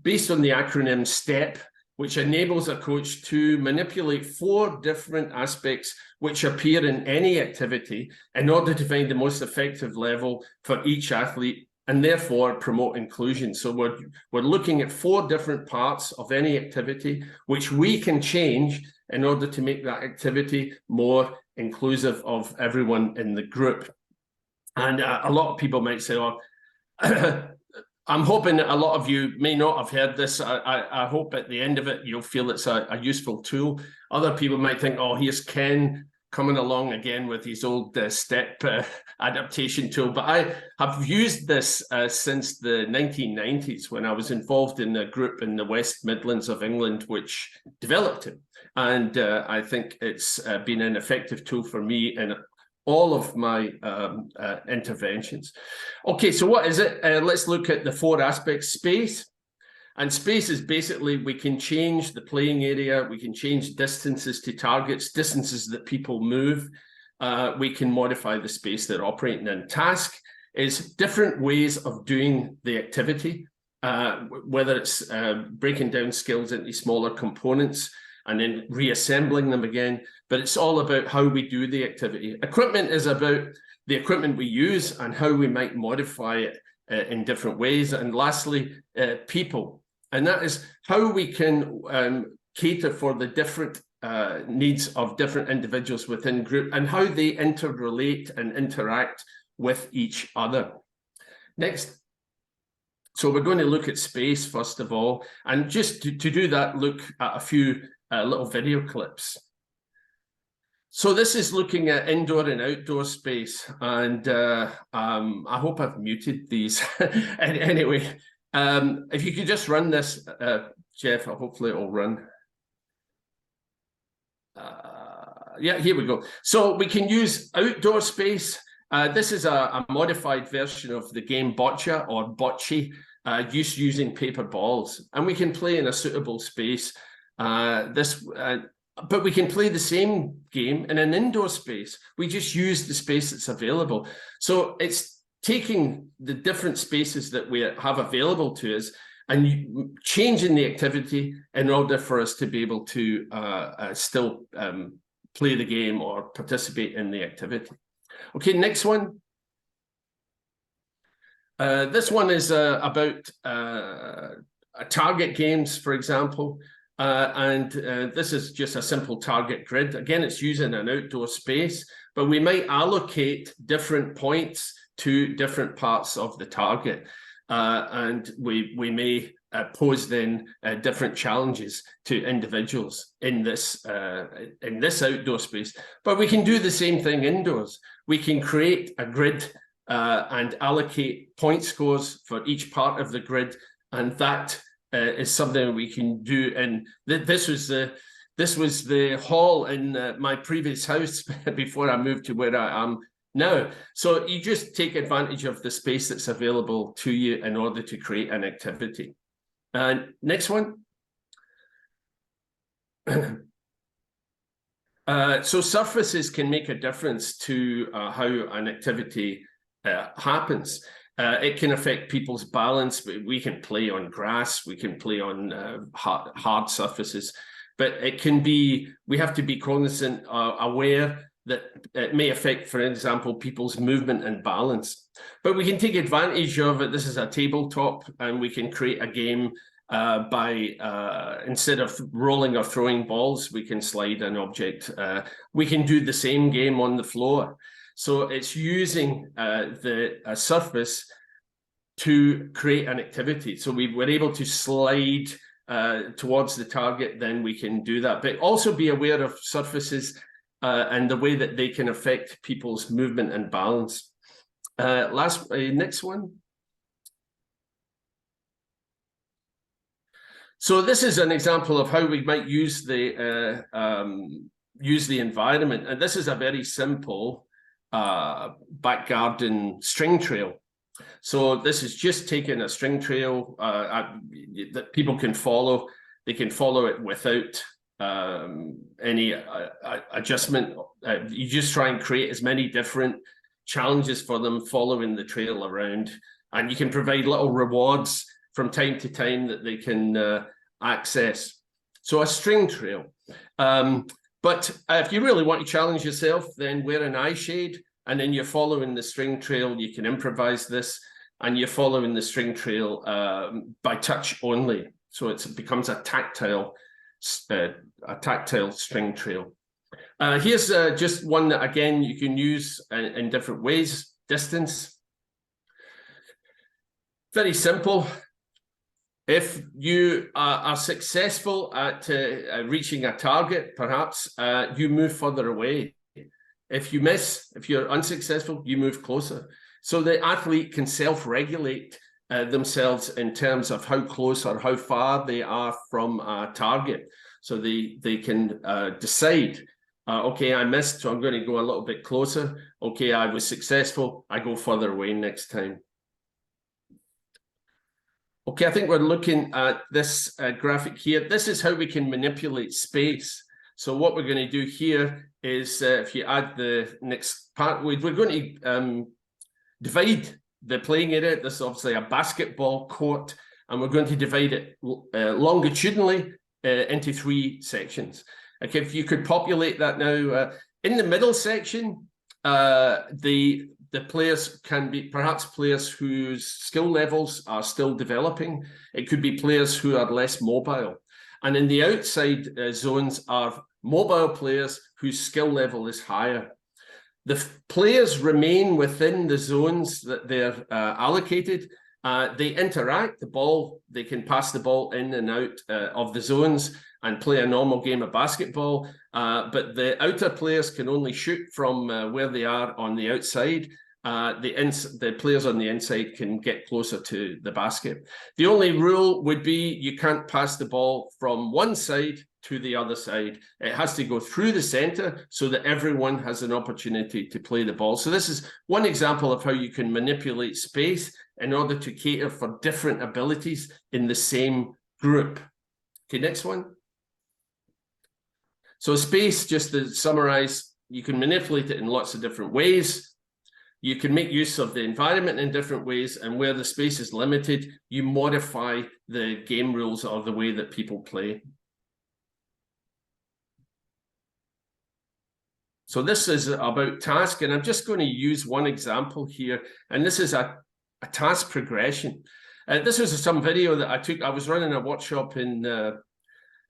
based on the acronym STEP, which enables a coach to manipulate 4 different aspects which appear in any activity in order to find the most effective level for each athlete and therefore promote inclusion. So we're looking at 4 different parts of any activity which we can change in order to make that activity more inclusive of everyone in the group. And a lot of people might say, oh, I'm hoping that a lot of you may not have heard this. I hope at the end of it, you'll feel it's a useful tool. Other people might think, oh, here's Ken coming along again with his old STEP adaptation tool. But I have used this since the 1990s when I was involved in a group in the West Midlands of England, which developed it. And I think it's been an effective tool for me in all of my interventions. Okay, so what is it? Let's look at the 4 aspects. Space. And space is basically, we can change the playing area, we can change distances to targets, distances that people move. We can modify the space they're operating in. Task is different ways of doing the activity, whether it's breaking down skills into smaller components and then reassembling them again, but it's all about how we do the activity. Equipment is about the equipment we use and how we might modify it in different ways. And lastly, people. And that is how we can cater for the different needs of different individuals within group and how they interrelate and interact with each other. Next. So we're going to look at space first of all, and just to do that, look at a few little video clips. So this is looking at indoor and outdoor space, and I hope I've muted these. Anyway, if you could just run this, Jeff, hopefully it'll run. Yeah, here we go. So we can use outdoor space. This is a modified version of the game Boccia or Bocce, using paper balls, and we can play in a suitable space. But we can play the same game in an indoor space. We just use the space that's available. So it's taking the different spaces that we have available to us and changing the activity in order for us to be able to still play the game or participate in the activity. Okay, next one. This one is about target games, for example. This is just a simple target grid. Again, it's using an outdoor space, but we might allocate different points to different parts of the target. And we may pose then different challenges to individuals in this outdoor space. But we can do the same thing indoors. We can create a grid and allocate point scores for each part of the grid, and that is something we can do. And this was the hall in my previous house before I moved to where I am now. So you just take advantage of the space that's available to you in order to create an activity. And next one. So surfaces can make a difference to how an activity happens. It can affect people's balance. We can play on grass, we can play on hard surfaces, but it can be, we have to be cognizant, aware that it may affect, for example, people's movement and balance. But we can take advantage of it. This is a tabletop, and we can create a game by, instead of rolling or throwing balls, we can slide an object. We can do the same game on the floor. So it's using the surface to create an activity. So we were able to slide towards the target, then we can do that. But also be aware of surfaces and the way that they can affect people's movement and balance. Next one. So this is an example of how we might use the environment. And this is a very simple back garden string trail. So this is just taking a string trail that people can follow. They can follow it without any adjustment. You just try and create as many different challenges for them following the trail around, and you can provide little rewards from time to time that they can access. So a string trail. But if you really want to challenge yourself, then wear an eye shade, and then you're following the string trail. You can improvise this, and you're following the string trail by touch only. So it becomes a tactile string trail. Here's just one that, again, you can use in different ways. Distance. Very simple. If you are successful at reaching a target, perhaps, you move further away. If you miss, if you're unsuccessful, you move closer. So the athlete can self-regulate themselves in terms of how close or how far they are from a target. So they can decide, okay, I missed, so I'm going to go a little bit closer. Okay, I was successful, I go further away next time. Okay, I think we're looking at this graphic here. This is how we can manipulate space. So what we're going to do here is, if you add the next part, we're going to divide the playing area. This is obviously a basketball court, and we're going to divide it longitudinally into 3 sections. Okay, if you could populate that now. In the middle section, the players can be perhaps players whose skill levels are still developing. It could be players who are less mobile. And in the outside zones are mobile players whose skill level is higher. The players remain within the zones that they're allocated. They interact the ball. They can pass the ball in and out of the zones and play a normal game of basketball. But the outer players can only shoot from where they are on the outside. The players on the inside can get closer to the basket. The only rule would be you can't pass the ball from one side to the other side. It has to go through the center so that everyone has an opportunity to play the ball. So this is one example of how you can manipulate space in order to cater for different abilities in the same group. Okay, next one. So space, just to summarize, you can manipulate it in lots of different ways. You can make use of the environment in different ways, and where the space is limited, you modify the game rules or the way that people play. So this is about task, and I'm just going to use one example here, and this is a task progression. This was some video that I took. I was running a workshop in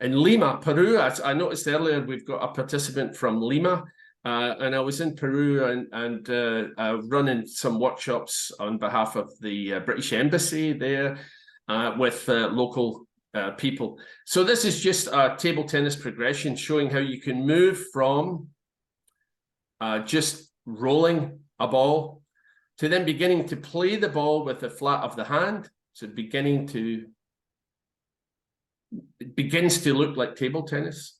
Lima, Peru. I noticed earlier we've got a participant from Lima. And I was in Peru and running some workshops on behalf of the British Embassy there with local people. So this is just a table tennis progression showing how you can move from just rolling a ball to then beginning to play the ball with the flat of the hand. So it begins to look like table tennis.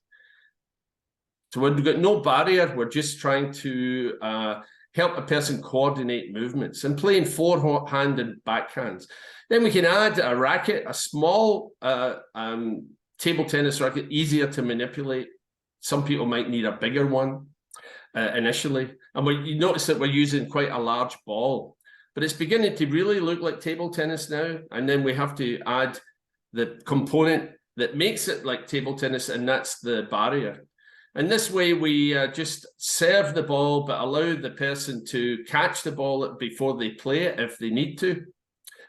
So we've got no barrier. We're just trying to help a person coordinate movements and playing forehand and backhands. Then we can add a racket, a small table tennis racket, easier to manipulate. Some people might need a bigger one initially. And you notice that we're using quite a large ball, but it's beginning to really look like table tennis now. And then we have to add the component that makes it like table tennis, and that's the barrier. And this way we just serve the ball, but allow the person to catch the ball before they play it if they need to.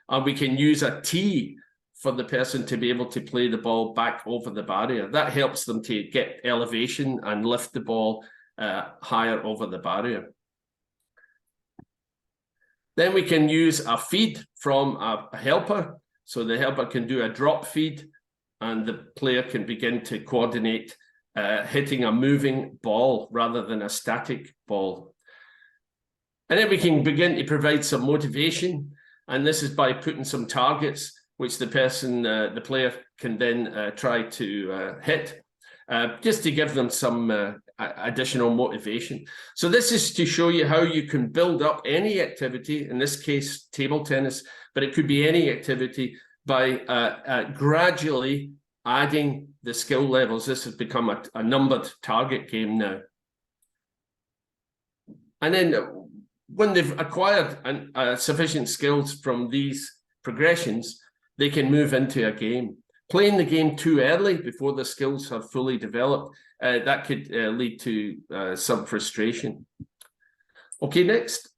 And we can use a tee for the person to be able to play the ball back over the barrier. That helps them to get elevation and lift the ball higher over the barrier. Then we can use a feed from a helper. So the helper can do a drop feed, and the player can begin to coordinate hitting a moving ball rather than a static ball. And then we can begin to provide some motivation. And this is by putting some targets, which the player can then try to hit, just to give them some additional motivation. So this is to show you how you can build up any activity, in this case, table tennis, but it could be any activity, by gradually adding the skill levels. This has become a numbered target game now. And then when they've acquired sufficient skills from these progressions, they can move into a game. Playing the game too early before the skills have fully developed, that could lead to some frustration. Okay, next.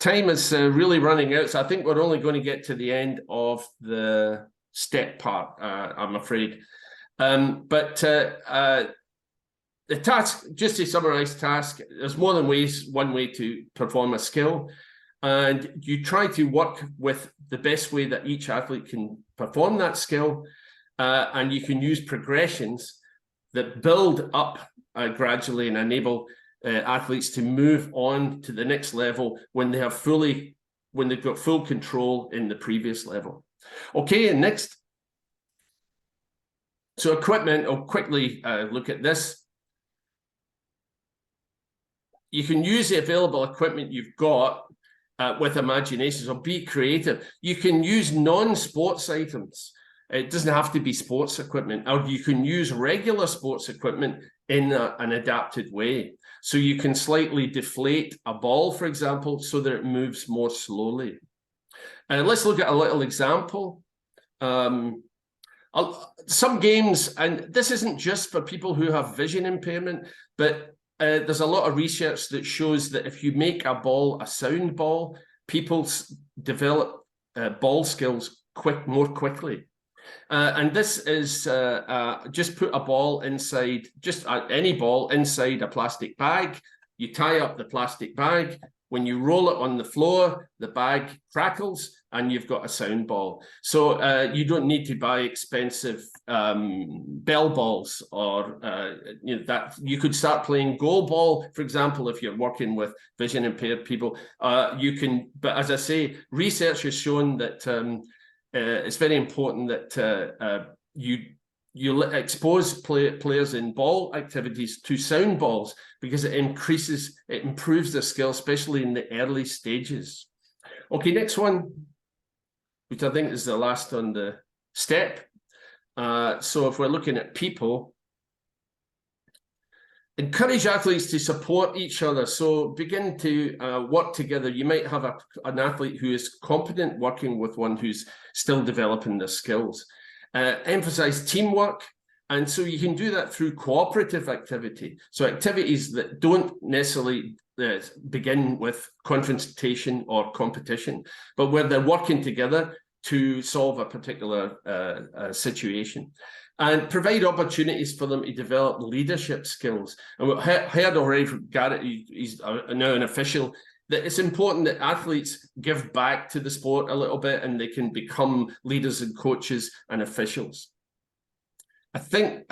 Time is really running out, so I think we're only going to get to the end of the step part, I'm afraid. But the task, just to summarize task, there's more than one way to perform a skill. And you try to work with the best way that each athlete can perform that skill. And you can use progressions that build up gradually and enable athletes to move on to the next level when they've got full control in the previous level. Okay, and next. So equipment, I'll quickly look at this. You can use the available equipment you've got with imagination, so be creative. You can use non-sports items. It doesn't have to be sports equipment, or you can use regular sports equipment in an adapted way. So you can slightly deflate a ball, for example, so that it moves more slowly. Let's look at a little example. Some games, and this isn't just for people who have vision impairment, but there's a lot of research that shows that if you make a ball a sound ball, people develop ball skills more quickly. And this is just put a ball inside, any ball inside a plastic bag. You tie up the plastic bag. When you roll it on the floor, the bag crackles and you've got a sound ball. So you don't need to buy expensive bell balls, or that you could start playing goal ball, for example, if you're working with vision impaired people. You can, but as I say, research has shown that it's very important that you expose players in ball activities to sound balls, because it improves their skill, especially in the early stages. Okay, next one, which I think is the last on the step. So if we're looking at people, encourage athletes to support each other. So begin to work together. You might have an athlete who is competent working with one who's still developing their skills. Emphasize teamwork. And so you can do that through cooperative activity. So activities that don't necessarily begin with confrontation or competition, but where they're working together to solve a particular situation. And provide opportunities for them to develop leadership skills. And we heard already from Garrett, he's now an official, that it's important that athletes give back to the sport a little bit and they can become leaders and coaches and officials. I think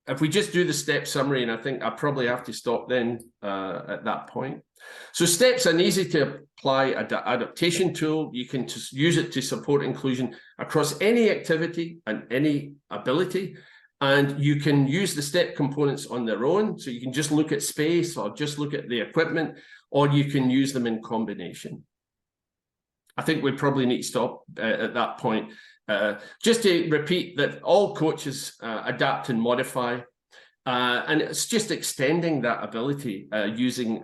if we just do the step summary, and I think I probably have to stop then at that point. So STEP's an easy to apply adaptation tool. You can just use it to support inclusion across any activity and any ability. And you can use the STEP components on their own. So you can just look at space or just look at the equipment, or you can use them in combination. I think we probably need to stop at that point. Just to repeat that all coaches adapt and modify, and it's just extending that ability using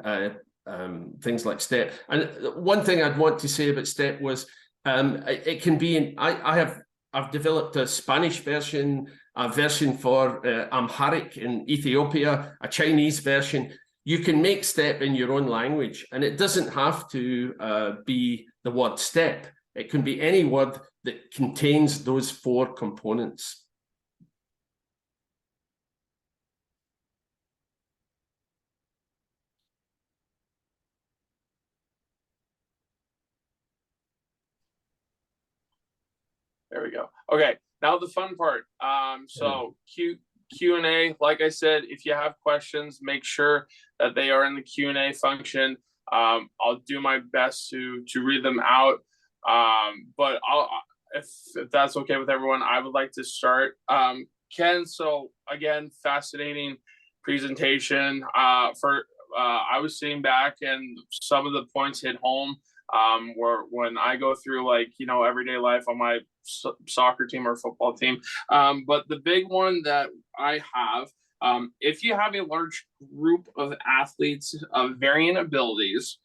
things like STEP. And one thing I'd want to say about STEP was it can be I've developed a Spanish version, a version for Amharic in Ethiopia, a Chinese version. You can make STEP in your own language, and it doesn't have to be the word STEP. It can be any word that contains those 4 components. There we go. Okay, now the fun part. So Q&A, like I said, if you have questions, make sure that they are in the Q&A function. I'll do my best to read them out. But if that's okay with everyone, I would like to start. Ken, so again, fascinating presentation. I was sitting back and some of the points hit home. Where when I go through everyday life on my soccer team or football team. But the big one that I have, if you have a large group of athletes of varying abilities,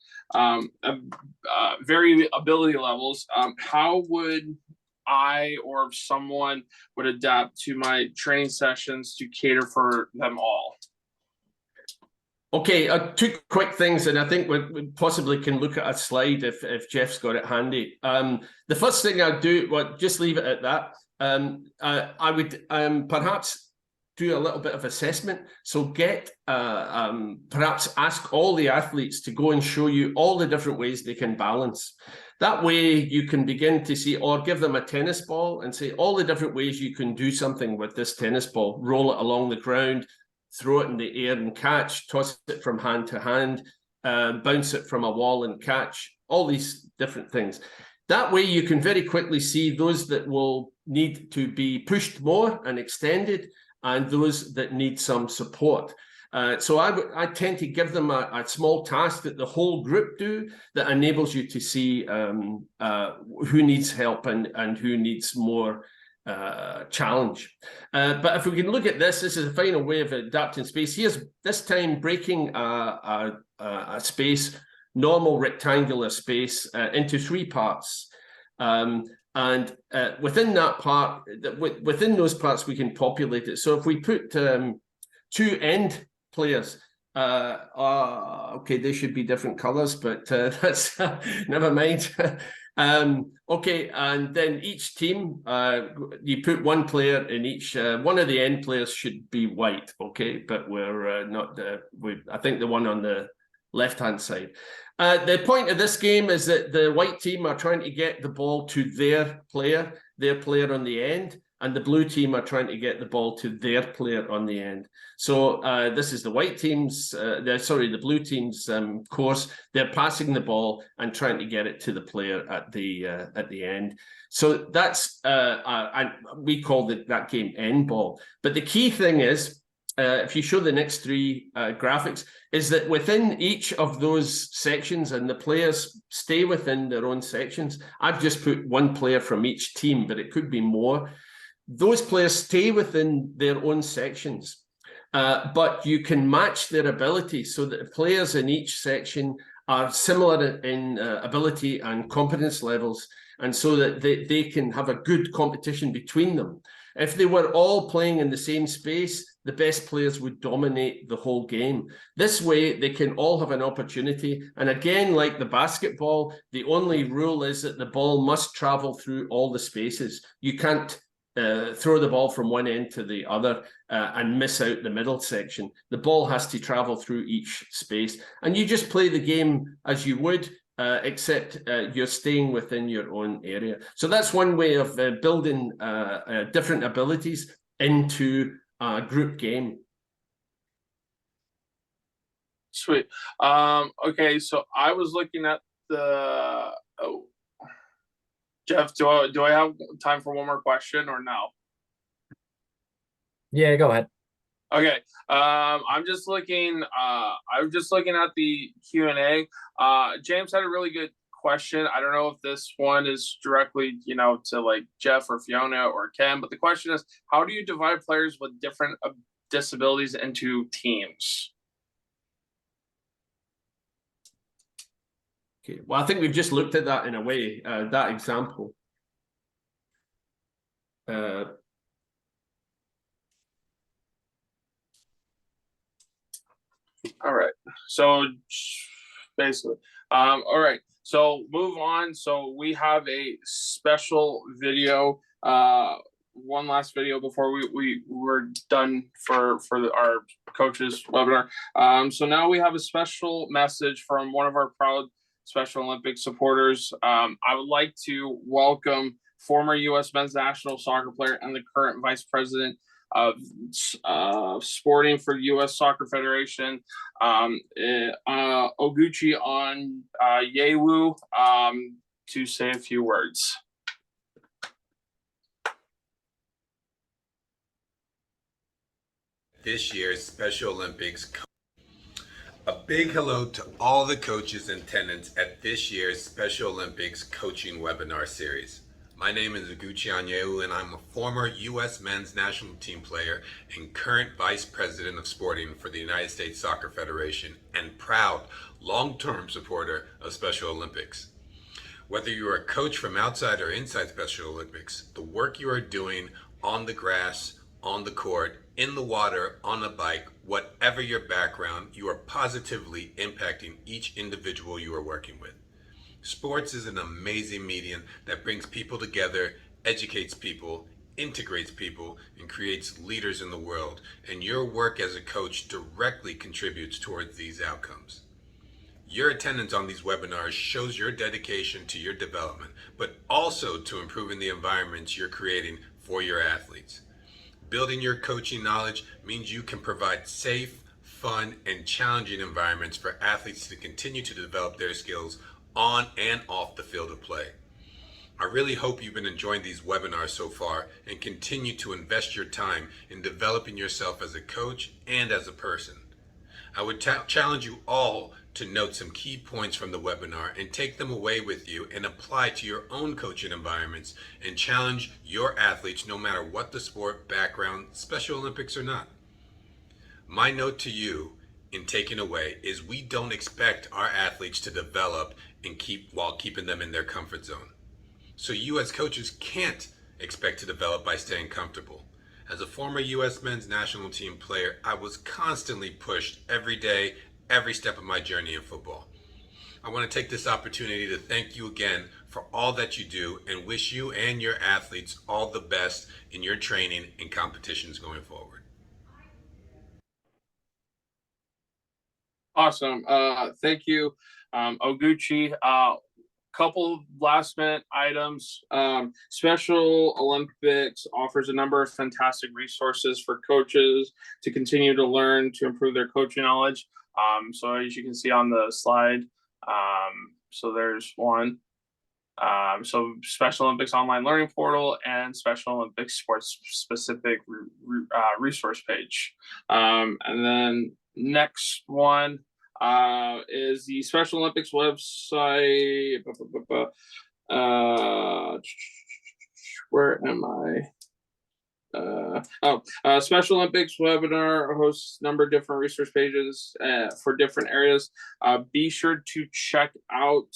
varying ability levels, how would I or someone would adapt to my training sessions to cater for them all? Okay, two quick things, and I think we possibly can look at a slide if Jeff's got it handy. The first thing I'd do, well, just leave it at that. I would perhaps do a little bit of assessment. So get, perhaps ask all the athletes to go and show you all the different ways they can balance. That way you can begin to see, or give them a tennis ball and say all the different ways you can do something with this tennis ball. Roll it along the ground, throw it in the air and catch, toss it from hand to hand, bounce it from a wall and catch, all these different things. That way you can very quickly see those that will need to be pushed more and extended, and those that need some support. So I tend to give them a small task that the whole group do that enables you to see who needs help and who needs more challenge. But if we can look at this is a final way of adapting space. Here's this time breaking a space, normal rectangular space, into 3 parts. And within that part, within those parts, we can populate it. So if we put 2 end players, okay, they should be different colors, but that's never mind. Okay, and then each team, you put 1 player in each. One of the end players should be white, okay, but we're not. I think the one on the left-hand side. The point of this game is that the white team are trying to get the ball to their player on the end, and the blue team are trying to get the ball to their player on the end. So this is the white team's, the blue team's course. They're passing the ball and trying to get it to the player at the end. So that's, and we call that game end ball. But the key thing is, if you show the next 3 graphics, is that within each of those sections, and the players stay within their own sections. I've just put 1 player from each team, but it could be more. Those players stay within their own sections, but you can match their ability so that the players in each section are similar in ability and competence levels, and so that they can have a good competition between them. If they were all playing in the same space, the best players would dominate the whole game. This way, they can all have an opportunity. And again, like the basketball, the only rule is that the ball must travel through all the spaces. You can't throw the ball from one end to the other and miss out the middle section. The ball has to travel through each space. And you just play the game as you would, except you're staying within your own area. So that's one way of building different abilities into a group game. Sweet. Okay, so I was looking at the. Oh, Jeff, do I have time for one more question or no? Yeah, go ahead. Okay. I'm just looking. I'm just looking at the Q&A. James had a really good question. I don't know if this one is directly, to like Jeff or Fiona or Ken, but the question is, how do you divide players with different disabilities into teams? Okay, well, I think we've just looked at that in a way, that example. All right, so basically, all right, so move on. So we have a special video, one last video before we're done for our coaches webinar. So now we have a special message from one of our proud Special Olympics supporters. I would like to welcome former U.S. men's national soccer player and the current vice president of sporting for the U.S. Soccer Federation, Oguchi Onyewu, to say a few words. This year's Special Olympics. A big hello to all the coaches in attendance at this year's Special Olympics coaching webinar series. My name is Oguchi Onyewu, and I'm a former U.S. men's national team player and current Vice President of Sporting for the United States Soccer Federation and proud long-term supporter of Special Olympics. Whether you are a coach from outside or inside Special Olympics, the work you are doing on the grass, on the court, in the water, on a bike, whatever your background, you are positively impacting each individual you are working with. Sports is an amazing medium that brings people together, educates people, integrates people, and creates leaders in the world. And your work as a coach directly contributes towards these outcomes. Your attendance on these webinars shows your dedication to your development, but also to improving the environments you're creating for your athletes. Building your coaching knowledge means you can provide safe, fun, and challenging environments for athletes to continue to develop their skills on and off the field of play. I really hope you've been enjoying these webinars so far and continue to invest your time in developing yourself as a coach and as a person. I would challenge you all to note some key points from the webinar and take them away with you and apply to your own coaching environments and challenge your athletes no matter what the sport, background, Special Olympics or not. My note to you in taking away is we don't expect our athletes to develop and while keeping them in their comfort zone. So you as coaches can't expect to develop by staying comfortable. As a former U.S. men's national team player, I was constantly pushed every day, every step of my journey in football. I want to take this opportunity to thank you again for all that you do and wish you and your athletes all the best in your training and competitions going forward. Awesome. Thank you, Oguchi. Couple last minute items. Special Olympics offers a number of fantastic resources for coaches to continue to learn to improve their coaching knowledge. So as you can see on the slide, so there's one. So Special Olympics online learning portal and Special Olympics sports specific resource page. And then next one is the Special Olympics website. Where am I? Special Olympics webinar hosts a number of different resource pages for different areas. Be sure to check out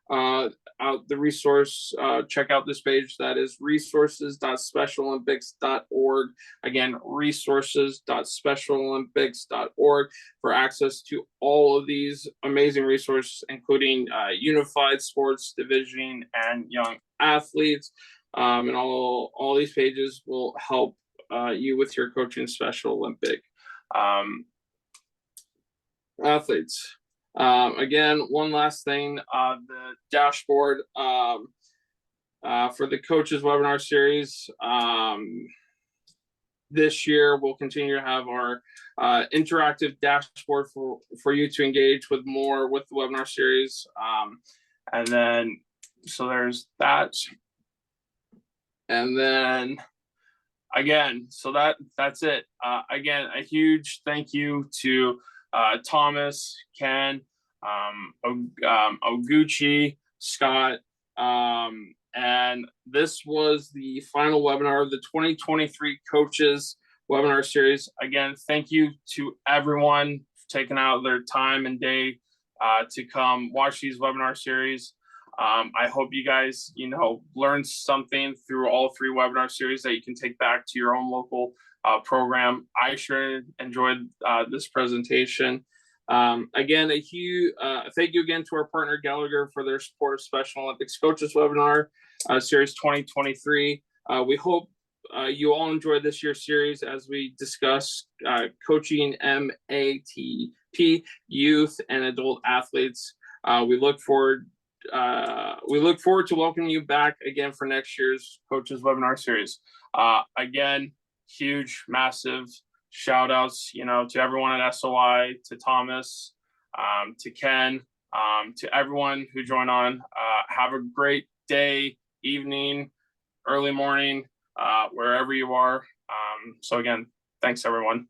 the resource. Check out this page, that is resources.specialolympics.org. Again, resources.specialolympics.org for access to all of these amazing resources, including unified sports division and young athletes. And all these pages will help you with your coaching Special Olympic athletes. Again, one last thing, the dashboard for the coaches webinar series. This year, we'll continue to have our interactive dashboard for you to engage with more with the webinar series. And then, so there's that. And then again, so that's it. Again, a huge thank you to Thomas, Ken, Oguchi, Scott, and this was the final webinar of the 2023 Coaches Webinar Series. Again, thank you to everyone for taking out their time and day to come watch these webinar series. I hope you guys, learned something through all three webinar series that you can take back to your own local program. I sure enjoyed this presentation. Again, a huge thank you again to our partner Gallagher for their support of Special Olympics Coaches Webinar Series 2023. We hope you all enjoyed this year's series as we discuss coaching MATP youth and adult athletes. We look forward to welcoming you back again for next year's Coaches Webinar Series. Again, huge, massive shout outs, to everyone at SOI, to Thomas, to Ken, to everyone who joined on. Have a great day, evening, early morning, wherever you are. So again, thanks everyone.